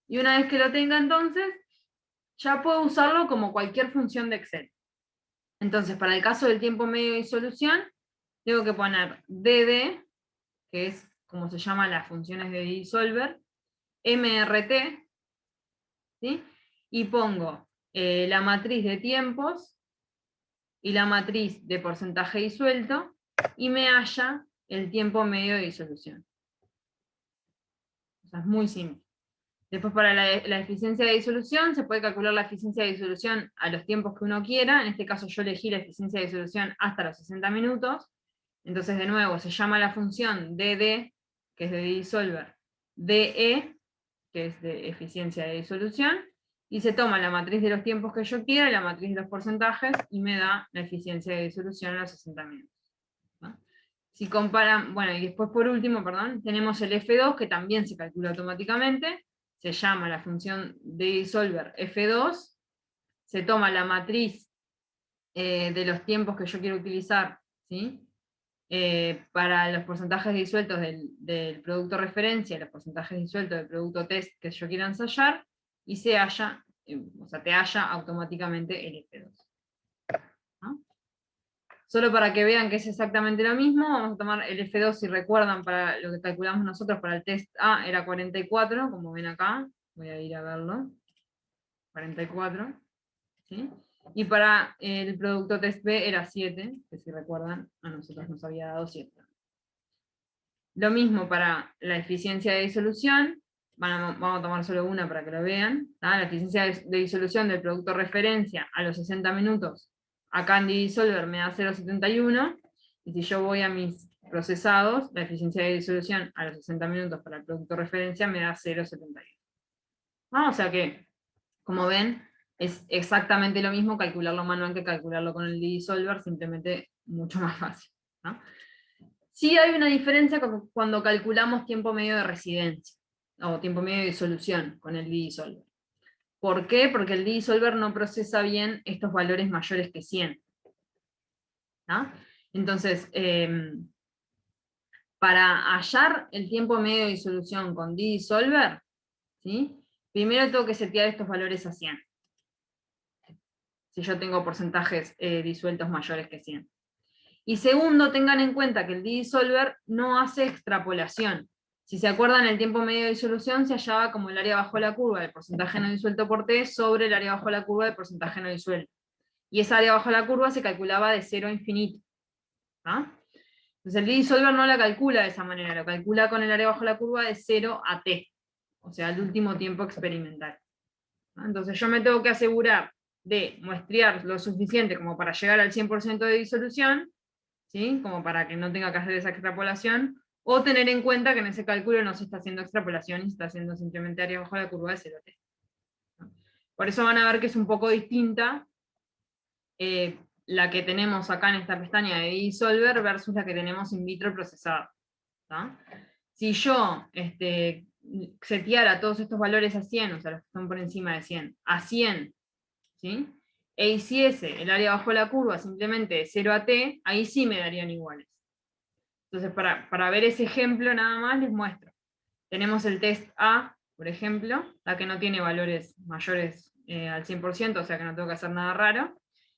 Speaker 1: y una vez que lo tenga entonces, ya puedo usarlo como cualquier función de Excel. Entonces, para el caso del tiempo medio de disolución, tengo que poner dd, que es como se llaman las funciones de Dissolver, mrt, ¿sí? Y pongo la matriz de tiempos y la matriz de porcentaje disuelto, y me halla el tiempo medio de disolución. O sea, es muy simple. Después para la eficiencia de disolución, se puede calcular la eficiencia de disolución a los tiempos que uno quiera. En este caso yo elegí la eficiencia de disolución hasta los 60 minutos. Entonces de nuevo se llama la función dd, que es de dissolver, de, que es de eficiencia de disolución, y se toma la matriz de los tiempos que yo quiera y la matriz de los porcentajes, y me da la eficiencia de disolución a los 60 minutos. Si comparan, bueno, y después por último, tenemos el F2, que también se calcula automáticamente, se llama la función de dissolver F2, se toma la matriz de los tiempos que yo quiero utilizar, ¿sí? Para los porcentajes disueltos del producto referencia, los porcentajes disueltos del producto test que yo quiera ensayar, y se halla, te halla automáticamente el F2. ¿No? Solo para que vean que es exactamente lo mismo, vamos a tomar el F2, si recuerdan, para lo que calculamos nosotros para el test A era 44, como ven acá, voy a ir a verlo, 44, ¿sí? Y para el producto test B era 7, que si recuerdan, a nosotros nos había dado 7. Lo mismo para la eficiencia de disolución, vamos a tomar solo una para que lo vean, la eficiencia de disolución del producto referencia a los 60 minutos, acá en Dissolver me da 0,71, y si yo voy a mis procesados, la eficiencia de disolución a los 60 minutos para el producto referencia me da 0,71. O sea que, como ven, es exactamente lo mismo calcularlo manual que calcularlo con el Dissolver, simplemente mucho más fácil. Sí hay una diferencia cuando calculamos tiempo medio de residencia, o tiempo medio de disolución con el Dissolver. ¿Por qué? Porque el Dissolver no procesa bien estos valores mayores que 100. Entonces, para hallar el tiempo medio de disolución con Dissolver, ¿sí? Primero tengo que setear estos valores a 100. Si yo tengo porcentajes disueltos mayores que 100. Y segundo, tengan en cuenta que el Dissolver no hace extrapolación. Si se acuerdan, el tiempo medio de disolución se hallaba como el área bajo la curva del porcentaje no disuelto por T sobre el área bajo la curva del porcentaje no disuelto. Y esa área bajo la curva se calculaba de 0 a infinito. Entonces el D-Solver no la calcula de esa manera, lo calcula con el área bajo la curva de 0 a t, o sea, el último tiempo experimental. Entonces yo me tengo que asegurar de muestrear lo suficiente como para llegar al 100% de disolución, ¿sí? Como para que no tenga que hacer esa extrapolación, o tener en cuenta que en ese cálculo no se está haciendo extrapolación y se está haciendo simplemente área bajo la curva de 0 a t. Por eso van a ver que es un poco distinta la que tenemos acá en esta pestaña de D-Solver versus la que tenemos in vitro procesada. Si yo seteara todos estos valores a 100, o sea, los que están por encima de 100, a 100, ¿sí? E hiciese el área bajo la curva simplemente de 0 a t, ahí sí me darían iguales. Entonces, para ver ese ejemplo nada más les muestro. Tenemos el test A, por ejemplo, la que no tiene valores mayores al 100%, o sea que no tengo que hacer nada raro.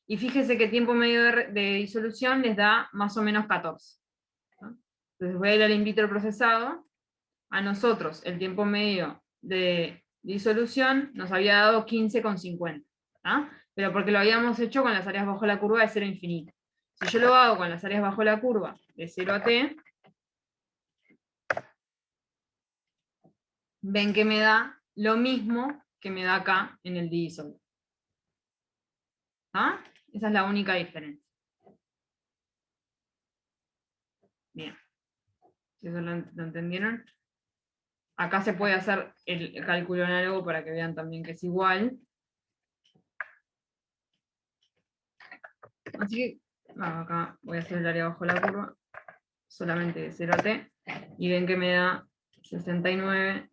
Speaker 1: Y fíjese que tiempo medio de disolución les da más o menos 14. ¿No? Entonces voy a ir al in vitro procesado. A nosotros el tiempo medio de disolución nos había dado 15,50. Pero porque lo habíamos hecho con las áreas bajo la curva de 0 a infinito. Si yo lo hago con las áreas bajo la curva de 0 a t, ven que me da lo mismo que me da acá en el D-Solver. Esa es la única diferencia. Bien. Si eso lo entendieron. Acá se puede hacer el cálculo análogo para que vean también que es igual. Así que acá voy a hacer el área bajo la curva, solamente de 0 a t, y ven que me da 69,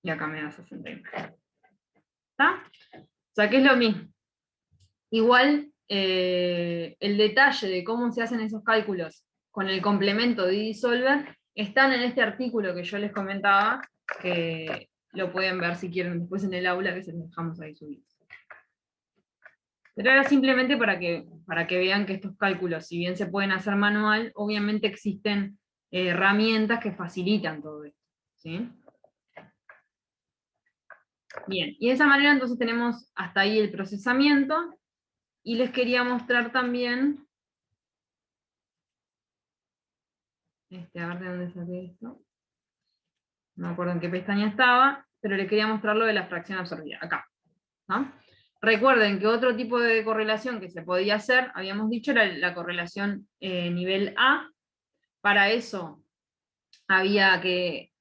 Speaker 1: y acá me da 69. ¿Está? O sea que es lo mismo. Igual, el detalle de cómo se hacen esos cálculos con el complemento de D-Solver están en este artículo que yo les comentaba, que lo pueden ver si quieren después en el aula, que se los dejamos ahí subidos. Pero era simplemente para que vean que estos cálculos, si bien se pueden hacer manual, obviamente existen herramientas que facilitan todo esto. ¿Sí? Bien, y de esa manera entonces tenemos hasta ahí el procesamiento, y les quería mostrar también, a ver de dónde saqué esto, no me acuerdo en qué pestaña estaba, pero les quería mostrar lo de la fracción absorbida, acá. ¿No? Recuerden que otro tipo de correlación que se podía hacer, habíamos dicho, era la correlación nivel A. Para eso había que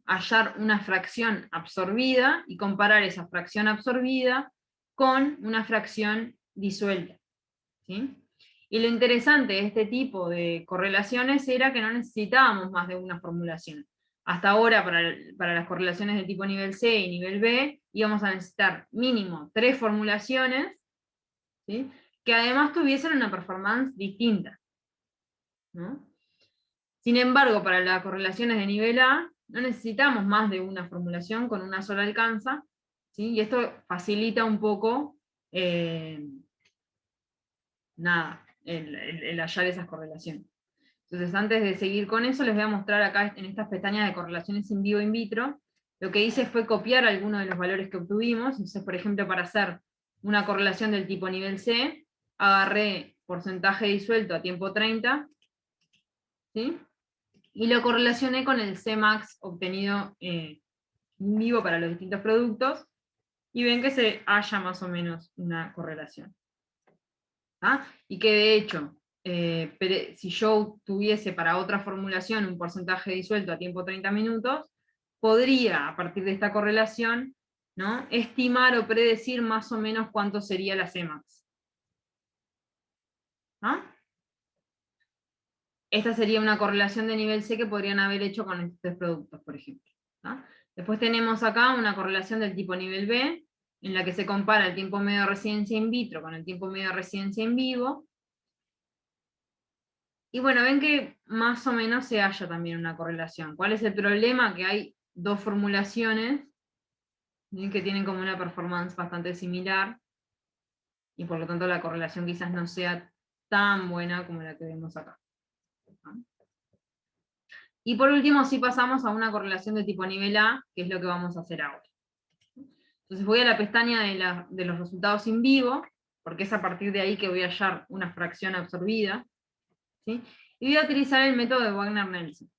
Speaker 1: hallar una fracción absorbida y comparar esa fracción absorbida con una fracción disuelta. ¿Sí? Y lo interesante de este tipo de correlaciones era que no necesitábamos más de una formulación. Hasta ahora, para las correlaciones de tipo nivel C y nivel B, íbamos a necesitar mínimo 3 formulaciones, ¿sí? Que además tuviesen una performance distinta, ¿no? Sin embargo, para las correlaciones de nivel A, no necesitamos más de una formulación, con una sola alcanza, ¿sí? Y esto facilita un poco el hallar esas correlaciones. Entonces, antes de seguir con eso, les voy a mostrar acá en estas pestañas de correlaciones in vivo e in vitro. Lo que hice fue copiar algunos de los valores que obtuvimos. Entonces, por ejemplo, para hacer una correlación del tipo nivel C, agarré porcentaje disuelto a tiempo 30, ¿sí? Y lo correlacioné con el Cmax obtenido in vivo para los distintos productos, y ven que se halla más o menos una correlación. Y que de hecho, si yo tuviese para otra formulación un porcentaje disuelto a tiempo 30 minutos, podría, a partir de esta correlación, ¿no?, estimar o predecir más o menos cuánto sería la Cmax. Esta sería una correlación de nivel C que podrían haber hecho con estos productos, por ejemplo. Después tenemos acá una correlación del tipo nivel B, en la que se compara el tiempo medio de residencia in vitro con el tiempo medio de residencia in vivo. Y bueno, ven que más o menos se halla también una correlación. ¿Cuál es el problema? Que hay dos formulaciones, ¿sí?, que tienen como una performance bastante similar, y por lo tanto la correlación quizás no sea tan buena como la que vemos acá. Y por último, sí pasamos a una correlación de tipo nivel A, que es lo que vamos a hacer ahora. Entonces voy a la pestaña de los resultados in vivo, porque es a partir de ahí que voy a hallar una fracción absorbida, ¿sí? Y voy a utilizar el método de Wagner-Nelson.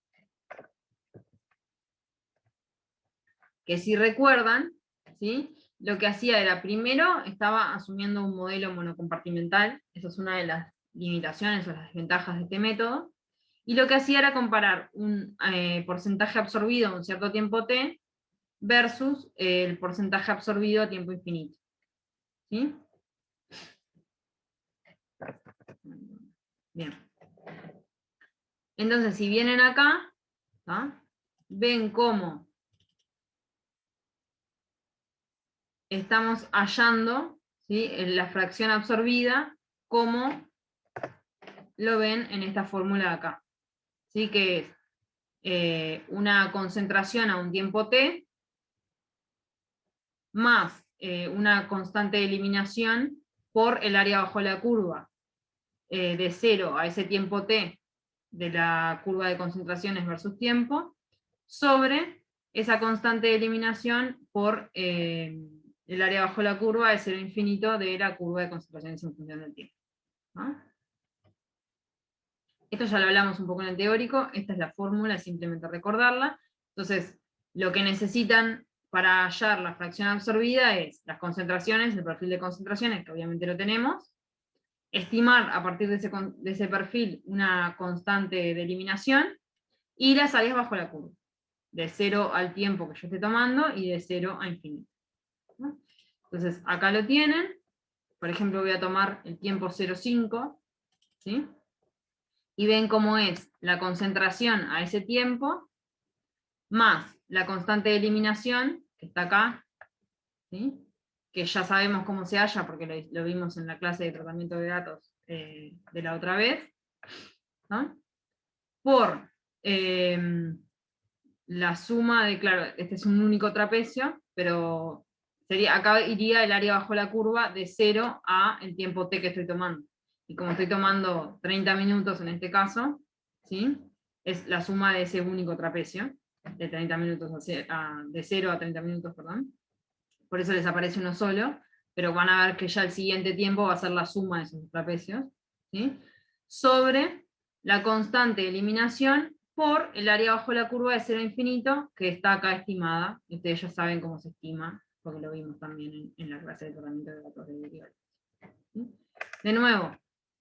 Speaker 1: Que si recuerdan, ¿sí? Lo que hacía era, primero, estaba asumiendo un modelo monocompartimental, esa es una de las limitaciones o las desventajas de este método, y lo que hacía era comparar un porcentaje absorbido a un cierto tiempo t versus el porcentaje absorbido a tiempo infinito. ¿Sí? Bien. Entonces, si vienen acá, ¿tá? Ven cómo estamos hallando, ¿sí?, la fracción absorbida, como lo ven en esta fórmula de acá. ¿Sí? Que es una concentración a un tiempo t más una constante de eliminación por el área bajo la curva de 0 a ese tiempo t de la curva de concentraciones versus tiempo, sobre esa constante de eliminación por el área bajo la curva de 0 a infinito de la curva de concentraciones en función del tiempo. ¿No? Esto ya lo hablamos un poco en el teórico, esta es la fórmula, es simplemente recordarla. Entonces, lo que necesitan para hallar la fracción absorbida es las concentraciones, el perfil de concentraciones, que obviamente lo tenemos, estimar a partir de ese perfil una constante de eliminación, y las áreas bajo la curva, de 0 al tiempo que yo esté tomando y de 0 a infinito. ¿No? Entonces, acá lo tienen, por ejemplo voy a tomar el tiempo 0,5, ¿sí? Y ven cómo es la concentración a ese tiempo, más la constante de eliminación, que está acá, ¿sí?, que ya sabemos cómo se halla, porque lo vimos en la clase de tratamiento de datos de la otra vez, ¿no?, por la suma de, claro, este es un único trapecio, pero acá iría el área bajo la curva de 0 a el tiempo t que estoy tomando. Y como estoy tomando 30 minutos en este caso, ¿sí?, es la suma de ese único trapecio, de 30 minutos de 0 a 30 minutos, perdón. Por eso les aparece uno solo, pero van a ver que ya el siguiente tiempo va a ser la suma de esos trapecios, ¿sí?, sobre la constante de eliminación por el área bajo la curva de 0 a infinito, que está acá estimada. Ustedes ya saben cómo se estima, porque lo vimos también en la clase de tratamiento de datos de derivadas. ¿Sí? De nuevo,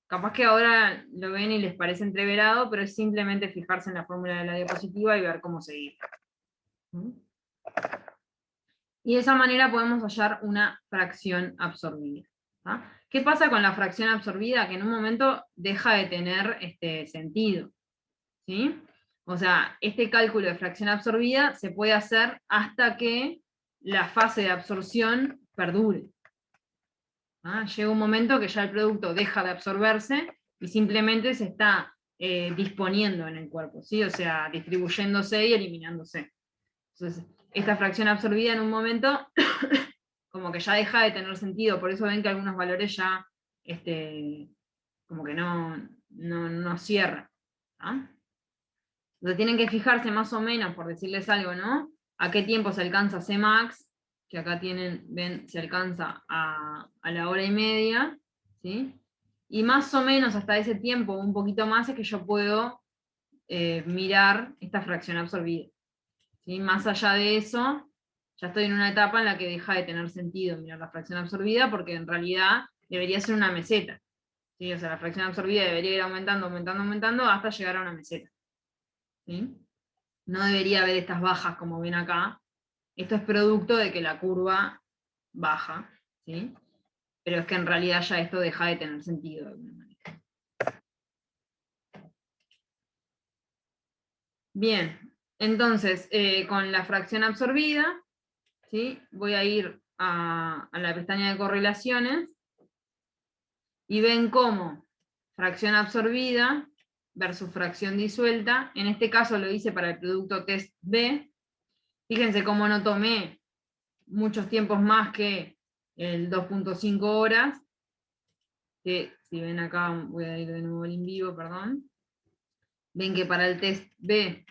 Speaker 1: capaz que ahora lo ven y les parece entreverado, pero es simplemente fijarse en la fórmula de la diapositiva y ver cómo seguir. ¿Sí? Y de esa manera podemos hallar una fracción absorbida. ¿Ah? ¿Qué pasa con la fracción absorbida? Que en un momento deja de tener sentido. ¿Sí? O sea, este cálculo de fracción absorbida se puede hacer hasta que la fase de absorción perdure. ¿Ah? Llega un momento que ya el producto deja de absorberse y simplemente se está disponiendo en el cuerpo, ¿sí? O sea, distribuyéndose y eliminándose. Entonces, esta fracción absorbida en un momento como que ya deja de tener sentido, por eso ven que algunos valores ya como que no cierran. ¿Ah? Entonces tienen que fijarse más o menos, por decirles algo, ¿no?, a qué tiempo se alcanza Cmax, que acá tienen, ven, se alcanza a la hora y media, ¿sí? Y más o menos hasta ese tiempo, un poquito más, es que yo puedo mirar esta fracción absorbida. ¿Sí? Más allá de eso, ya estoy en una etapa en la que deja de tener sentido mirar la fracción absorbida, porque en realidad debería ser una meseta. ¿Sí? O sea, la fracción absorbida debería ir aumentando, aumentando, aumentando, hasta llegar a una meseta. ¿Sí? No debería haber estas bajas como ven acá. Esto es producto de que la curva baja, ¿sí? Pero es que en realidad ya esto deja de tener sentido de alguna manera. Bien, entonces con la fracción absorbida, ¿sí?, voy a ir a la pestaña de correlaciones y ven cómo fracción absorbida versus fracción disuelta, en este caso lo hice para el producto test B. Fíjense cómo no tomé muchos tiempos más que el 2.5 horas, que si ven acá, voy a ir de nuevo al in vivo, perdón. Ven que para el test B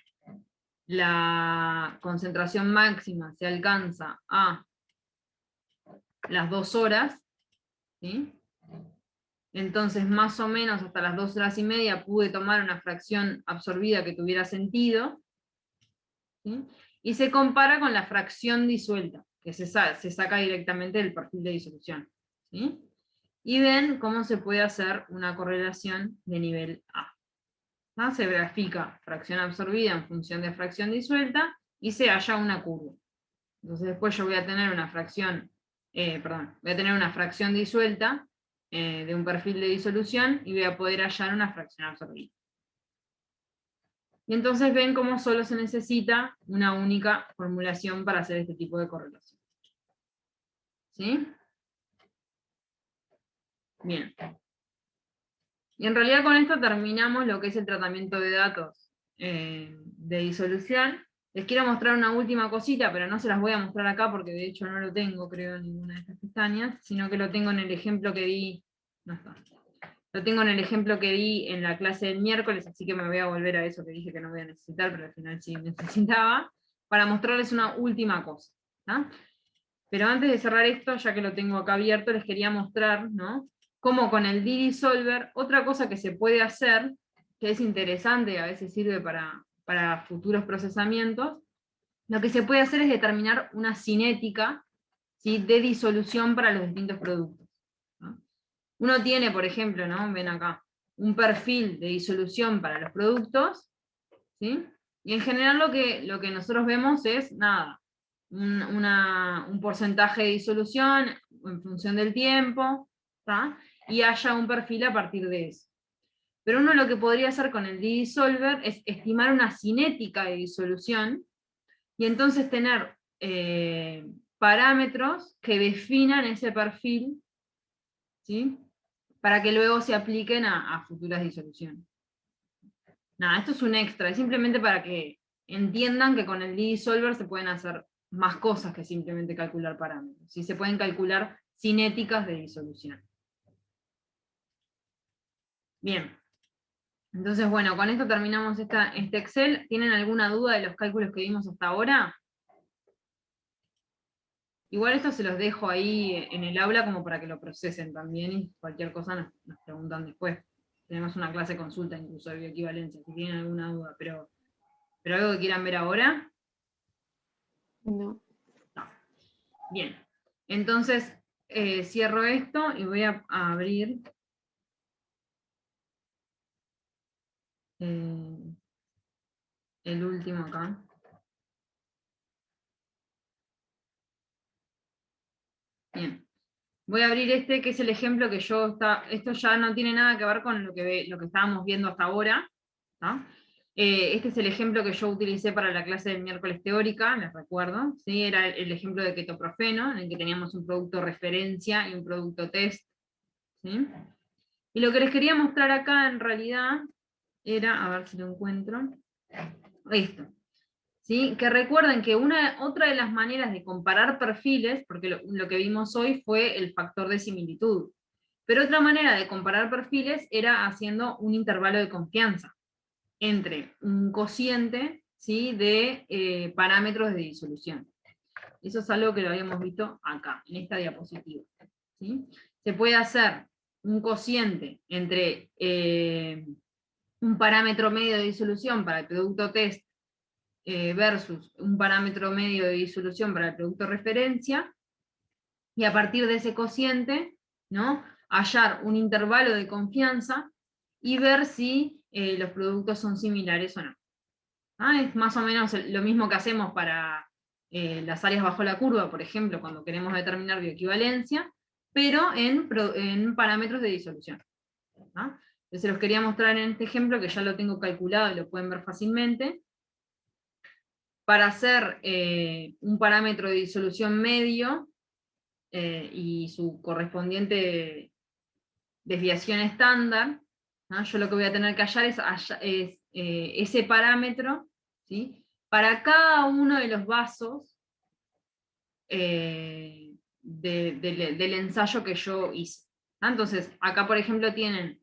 Speaker 1: la concentración máxima se alcanza a las 2 horas, ¿sí? Entonces, más o menos hasta las 2 horas y media pude tomar una fracción absorbida que tuviera sentido, ¿sí? Y se compara con la fracción disuelta, que se saca directamente del perfil de disolución, ¿sí? Y ven cómo se puede hacer una correlación de nivel A. ¿No? Se grafica fracción absorbida en función de fracción disuelta y se halla una curva. Entonces después yo voy a tener una fracción, voy a tener una fracción disuelta de un perfil de disolución y voy a poder hallar una fracción absorbida. Y entonces ven cómo solo se necesita una única formulación para hacer este tipo de correlación. ¿Sí? Bien. Y en realidad con esto terminamos lo que es el tratamiento de datos de disolución. Les quiero mostrar una última cosita, pero no se las voy a mostrar acá porque de hecho no lo tengo, creo, en ninguna de estas pestañas, sino que lo tengo en el ejemplo que di. No está. Lo tengo en el ejemplo que di en la clase del miércoles, así que me voy a volver a eso que dije que no voy a necesitar, pero al final sí necesitaba, para mostrarles una última cosa. ¿No? Pero antes de cerrar esto, ya que lo tengo acá abierto, les quería mostrar, ¿no?, cómo con el D-Dissolver, otra cosa que se puede hacer, que es interesante, a veces sirve para futuros procesamientos, lo que se puede hacer es determinar una cinética, ¿sí?, de disolución para los distintos productos, ¿no? Uno tiene, por ejemplo, ¿no?, ven acá, un perfil de disolución para los productos, ¿sí? Y en general lo que nosotros vemos es, nada, un porcentaje de disolución en función del tiempo, ¿tá?, y haya un perfil a partir de eso. Pero uno lo que podría hacer con el D-Dissolver es estimar una cinética de disolución, y entonces tener parámetros que definan ese perfil, ¿sí?, para que luego se apliquen a futuras disoluciones. Nada, esto es un extra, es simplemente para que entiendan que con el D-Dissolver se pueden hacer más cosas que simplemente calcular parámetros. ¿Sí? Se pueden calcular cinéticas de disolución. Bien. Entonces, bueno, con esto terminamos este Excel. ¿Tienen alguna duda de los cálculos que vimos hasta ahora? Igual esto se los dejo ahí en el aula como para que lo procesen también, y cualquier cosa nos preguntan después. Tenemos una clase consulta incluso de bioequivalencia, si tienen alguna duda, pero algo que quieran ver ahora.
Speaker 2: No.
Speaker 1: No. Bien, entonces cierro esto y voy a abrir el último acá. Bien, voy a abrir este que es el ejemplo que esto ya no tiene nada que ver con lo que estábamos viendo hasta ahora, ¿no? Este es el ejemplo que yo utilicé para la clase del miércoles teórica, les recuerdo, ¿sí? Era el ejemplo de ketoprofeno, en el que teníamos un producto referencia y un producto test, ¿sí? Y lo que les quería mostrar acá en realidad era, a ver si lo encuentro, esto, ¿sí? Que recuerden que otra de las maneras de comparar perfiles, porque lo que vimos hoy fue el factor de similitud, pero otra manera de comparar perfiles era haciendo un intervalo de confianza entre un cociente, ¿sí?, de parámetros de disolución. Eso es algo que lo habíamos visto acá, en esta diapositiva, ¿sí? Se puede hacer un cociente entre un parámetro medio de disolución para el producto test versus un parámetro medio de disolución para el producto referencia, y a partir de ese cociente, ¿no?, hallar un intervalo de confianza y ver si los productos son similares o no. Es más o menos lo mismo que hacemos para las áreas bajo la curva, por ejemplo, cuando queremos determinar bioequivalencia, pero en parámetros de disolución. Entonces los quería mostrar en este ejemplo, que ya lo tengo calculado y lo pueden ver fácilmente. Para hacer un parámetro de disolución medio y su correspondiente desviación estándar, ¿no?, yo lo que voy a tener que hallar es ese parámetro, ¿sí?, para cada uno de los vasos del ensayo que yo hice. Entonces, acá por ejemplo tienen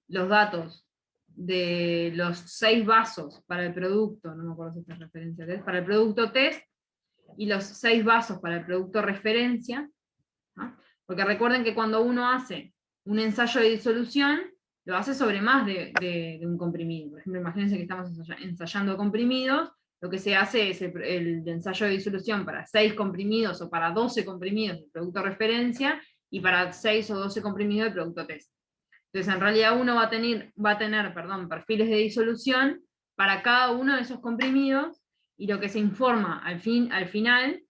Speaker 1: los datos de los 6 vasos para el producto, no me acuerdo si esta es referencia, para el producto test, y los 6 vasos para el producto referencia, ¿no? Porque recuerden que cuando uno hace un ensayo de disolución, lo hace sobre más de un comprimido. Por ejemplo, imagínense que estamos ensayando comprimidos, lo que se hace es el ensayo de disolución para 6 comprimidos o para 12 comprimidos del producto referencia, y para 6 o 12 comprimidos del producto test. Entonces, en realidad uno va a tener perfiles de disolución para cada uno de esos comprimidos, y lo que se informa al final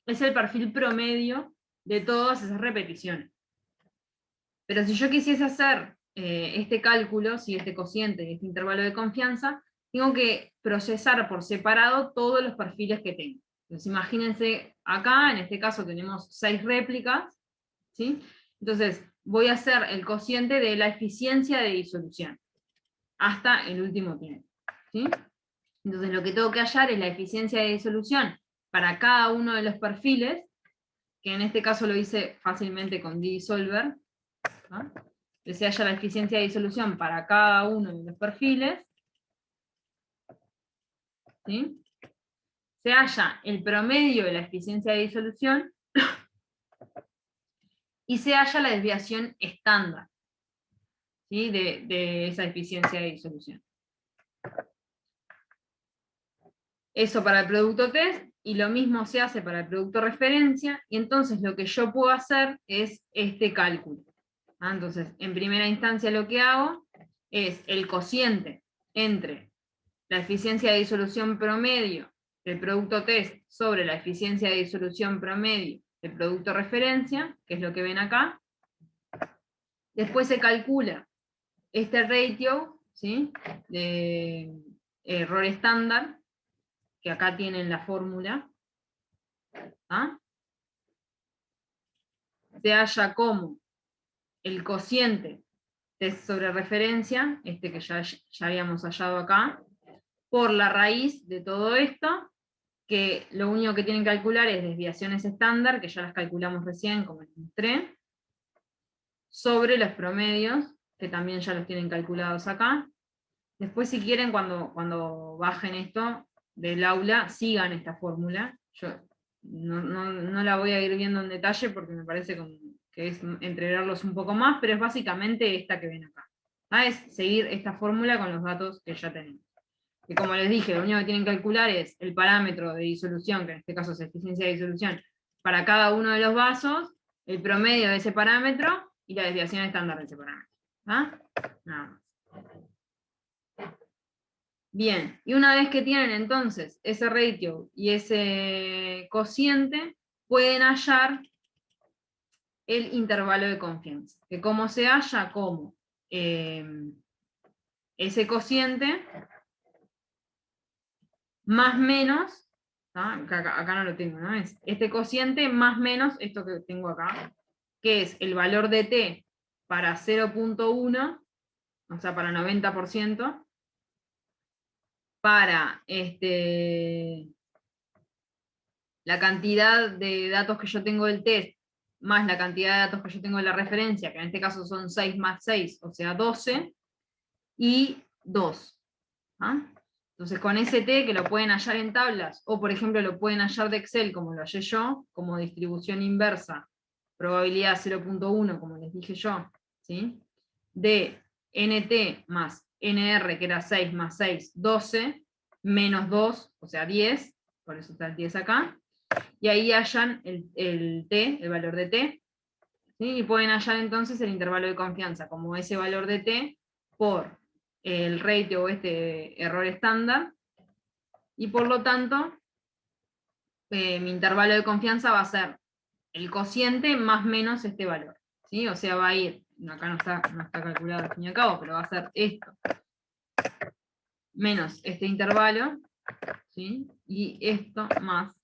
Speaker 1: es el perfil promedio de todas esas repeticiones. Pero si yo quisiese hacer este cálculo, si este cociente y este intervalo de confianza, tengo que procesar por separado todos los perfiles que tengo. Entonces imagínense, acá en este caso tenemos 6 réplicas, ¿sí? Entonces voy a hacer el cociente de la eficiencia de disolución hasta el último tiempo, ¿sí? Entonces lo que tengo que hallar es la eficiencia de disolución para cada uno de los perfiles, que en este caso lo hice fácilmente con Disolver, ¿no? Que se halla la eficiencia de disolución para cada uno de los perfiles, ¿sí? Se halla el promedio de la eficiencia de disolución y se halla la desviación estándar, ¿sí? de esa eficiencia de disolución. Eso para el producto test, y lo mismo se hace para el producto referencia, y entonces lo que yo puedo hacer es este cálculo. Entonces, en primera instancia lo que hago es el cociente entre la eficiencia de disolución promedio del producto test sobre la eficiencia de disolución promedio del producto referencia, que es lo que ven acá. Después se calcula este ratio, ¿sí? De error estándar, que acá tienen la fórmula. Se halla como el cociente test sobre referencia, este que ya habíamos hallado acá, por la raíz de todo esto, que lo único que tienen que calcular es desviaciones estándar, que ya las calculamos recién, como les mostré, sobre los promedios, que también ya los tienen calculados acá. Después, si quieren, cuando bajen esto del aula, sigan esta fórmula. Yo no la voy a ir viendo en detalle porque me parece que es entregarlos un poco más, pero es básicamente esta que ven acá. Es seguir esta fórmula con los datos que ya tenemos. Que como les dije, lo único que tienen que calcular es el parámetro de disolución, que en este caso es eficiencia de disolución, para cada uno de los vasos, el promedio de ese parámetro y la desviación estándar de ese parámetro. Nada más. Bien, y una vez que tienen entonces ese ratio y ese cociente, pueden hallar el intervalo de confianza. Que como se halla como ese cociente más menos, acá no lo tengo, ¿no? Es este cociente más menos esto que tengo acá, que es el valor de t para 0.1, o sea, para 90%, para la cantidad de datos que yo tengo del test, más la cantidad de datos que yo tengo de la referencia, que en este caso son 6 más 6, o sea 12, y 2. Entonces con ese t, que lo pueden hallar en tablas, o por ejemplo lo pueden hallar de Excel, como lo hallé yo, como distribución inversa, probabilidad 0.1, como les dije yo, ¿sí? De nt más nr, que era 6 más 6, 12, menos 2, o sea 10, por eso está el 10 acá, y ahí hallan el t, el valor de t, ¿sí? Y pueden hallar entonces el intervalo de confianza, como ese valor de t por el ratio o este error estándar, y por lo tanto mi intervalo de confianza va a ser el cociente más menos este valor, ¿sí? O sea, va a ir, acá no está calculado al fin y al cabo, pero va a ser esto menos este intervalo, ¿sí? Y esto más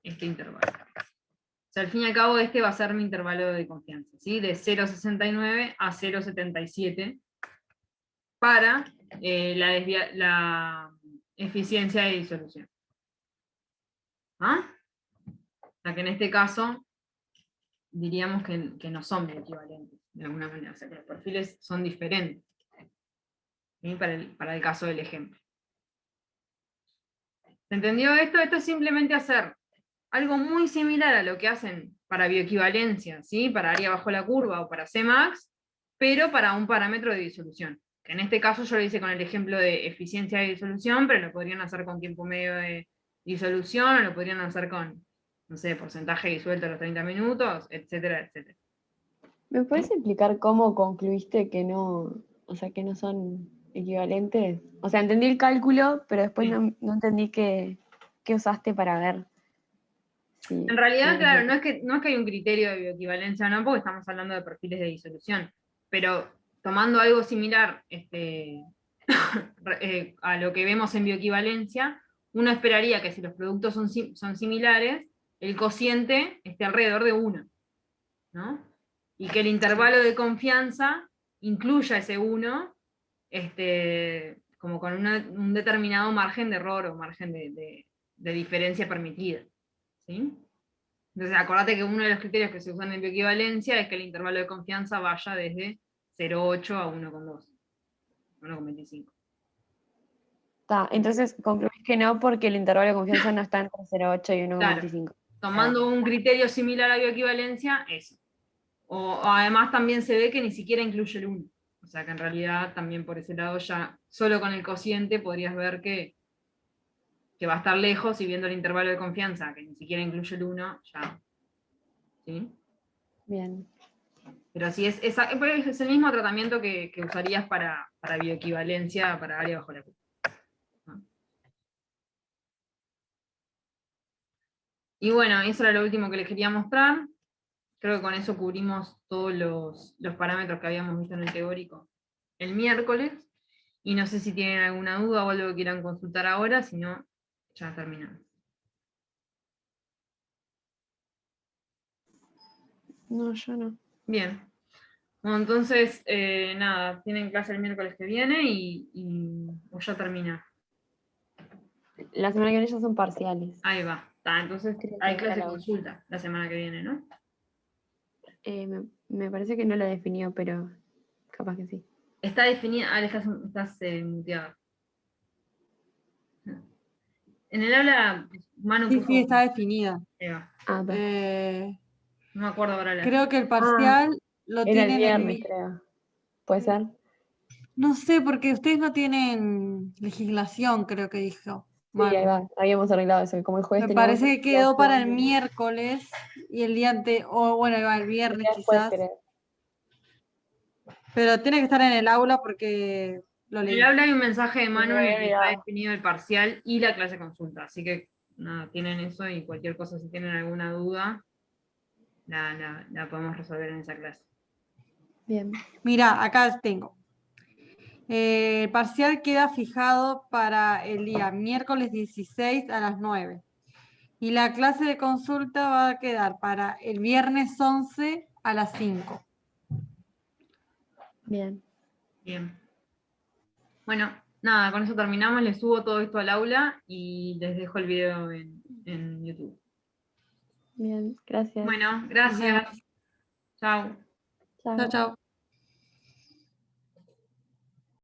Speaker 1: este intervalo. O sea, al fin y al cabo este va a ser mi intervalo de confianza, ¿sí? De 0.69 a 0.77 para la eficiencia de disolución. O sea que en este caso diríamos que no son equivalentes, de alguna manera, o sea que los perfiles son diferentes, ¿sí? Para el caso del ejemplo. ¿Se entendió esto? Esto es simplemente hacer algo muy similar a lo que hacen para bioequivalencia, ¿sí? Para área bajo la curva o para Cmax, pero para un parámetro de disolución. Que en este caso yo lo hice con el ejemplo de eficiencia de disolución, pero lo podrían hacer con tiempo medio de disolución, o lo podrían hacer con, no sé, porcentaje disuelto a los 30 minutos, etcétera, etcétera.
Speaker 2: ¿Me puedes explicar cómo concluiste que no, o sea, que no son equivalentes? O sea, entendí el cálculo, pero después
Speaker 1: Sí.
Speaker 2: no entendí qué usaste para ver
Speaker 1: En
Speaker 2: si
Speaker 1: realidad,
Speaker 2: eran
Speaker 1: claro, no es que hay un criterio de bioequivalencia, no, porque estamos hablando de perfiles de disolución, pero tomando algo similar a lo que vemos en bioequivalencia, uno esperaría que si los productos son similares, el cociente esté alrededor de 1, ¿no? Y que el intervalo de confianza incluya ese 1, como con un determinado margen de error o margen de diferencia permitida. ¿Sí? Entonces, acordate que uno de los criterios que se usan en bioequivalencia es que el intervalo de confianza vaya desde 0,8 a 1,2, 1,25.
Speaker 2: Entonces concluís que no porque el intervalo de confianza no está entre 0,8 y
Speaker 1: Claro,
Speaker 2: 1,25.
Speaker 1: tomando un criterio similar a bioequivalencia, eso. O además también se ve que ni siquiera incluye el 1. O sea que en realidad también por ese lado ya, solo con el cociente podrías ver que va a estar lejos, y viendo el intervalo de confianza, que ni siquiera incluye el 1, ya. ¿Sí?
Speaker 2: Bien.
Speaker 1: Pero sí, es el mismo tratamiento que usarías para bioequivalencia para área bajo la curva. Y bueno, eso era lo último que les quería mostrar. Creo que con eso cubrimos todos los parámetros que habíamos visto en el teórico el miércoles. Y no sé si tienen alguna duda o algo que quieran consultar ahora, si no, ya terminamos.
Speaker 2: No, yo no.
Speaker 1: Bien. Bueno, entonces, nada, tienen clase el miércoles que viene o ya termina.
Speaker 2: La semana que viene ya son parciales.
Speaker 1: Ahí va. Entonces
Speaker 2: Creo que
Speaker 1: hay
Speaker 2: era
Speaker 1: clase
Speaker 2: la última.
Speaker 1: consulta la semana que viene, ¿no?
Speaker 2: Me parece que no lo definió, pero capaz que sí.
Speaker 1: Está definida. Estás muteado. En el aula, Manu,
Speaker 3: Sí,
Speaker 1: por
Speaker 3: sí,
Speaker 1: favor.
Speaker 3: está definida.
Speaker 1: Ahí va.
Speaker 2: Está.
Speaker 1: No me acuerdo ahora
Speaker 3: Creo que el parcial lo
Speaker 2: Era el
Speaker 3: tienen
Speaker 2: viernes, creo. ¿Puede ser?
Speaker 3: No sé, porque ustedes no tienen legislación, creo que dijo.
Speaker 2: Sí, ahí
Speaker 3: Manu.
Speaker 2: va. Habíamos arreglado eso. Como el jueves
Speaker 3: Me
Speaker 2: teníamos
Speaker 3: parece que quedó para el
Speaker 2: legislación,
Speaker 3: miércoles y el día o bueno, iba el viernes
Speaker 2: después,
Speaker 3: quizás.
Speaker 2: creo.
Speaker 3: Pero tiene que estar en el aula porque lo
Speaker 1: En el
Speaker 3: leí.
Speaker 1: aula hay un mensaje de
Speaker 2: Sí,
Speaker 1: Manu
Speaker 2: me
Speaker 1: en
Speaker 2: había
Speaker 1: el que está
Speaker 2: olvidado.
Speaker 1: definido el parcial y la clase consulta. Así que nada, tienen eso, y cualquier cosa, si tienen alguna duda, la podemos resolver en esa clase.
Speaker 2: Bien.
Speaker 3: Mira, acá tengo. El parcial queda fijado para el día miércoles 16 a las 9. Y la clase de consulta va a quedar para el viernes 11 a las 5.
Speaker 2: Bien.
Speaker 1: Bien. Bueno, nada, con eso terminamos. Les subo todo esto al aula y les dejo el video en YouTube.
Speaker 2: Bien. Gracias.
Speaker 1: Bueno,
Speaker 3: Nos vemos.
Speaker 1: gracias. Chao.
Speaker 3: Chao,
Speaker 2: Chao.
Speaker 3: chao.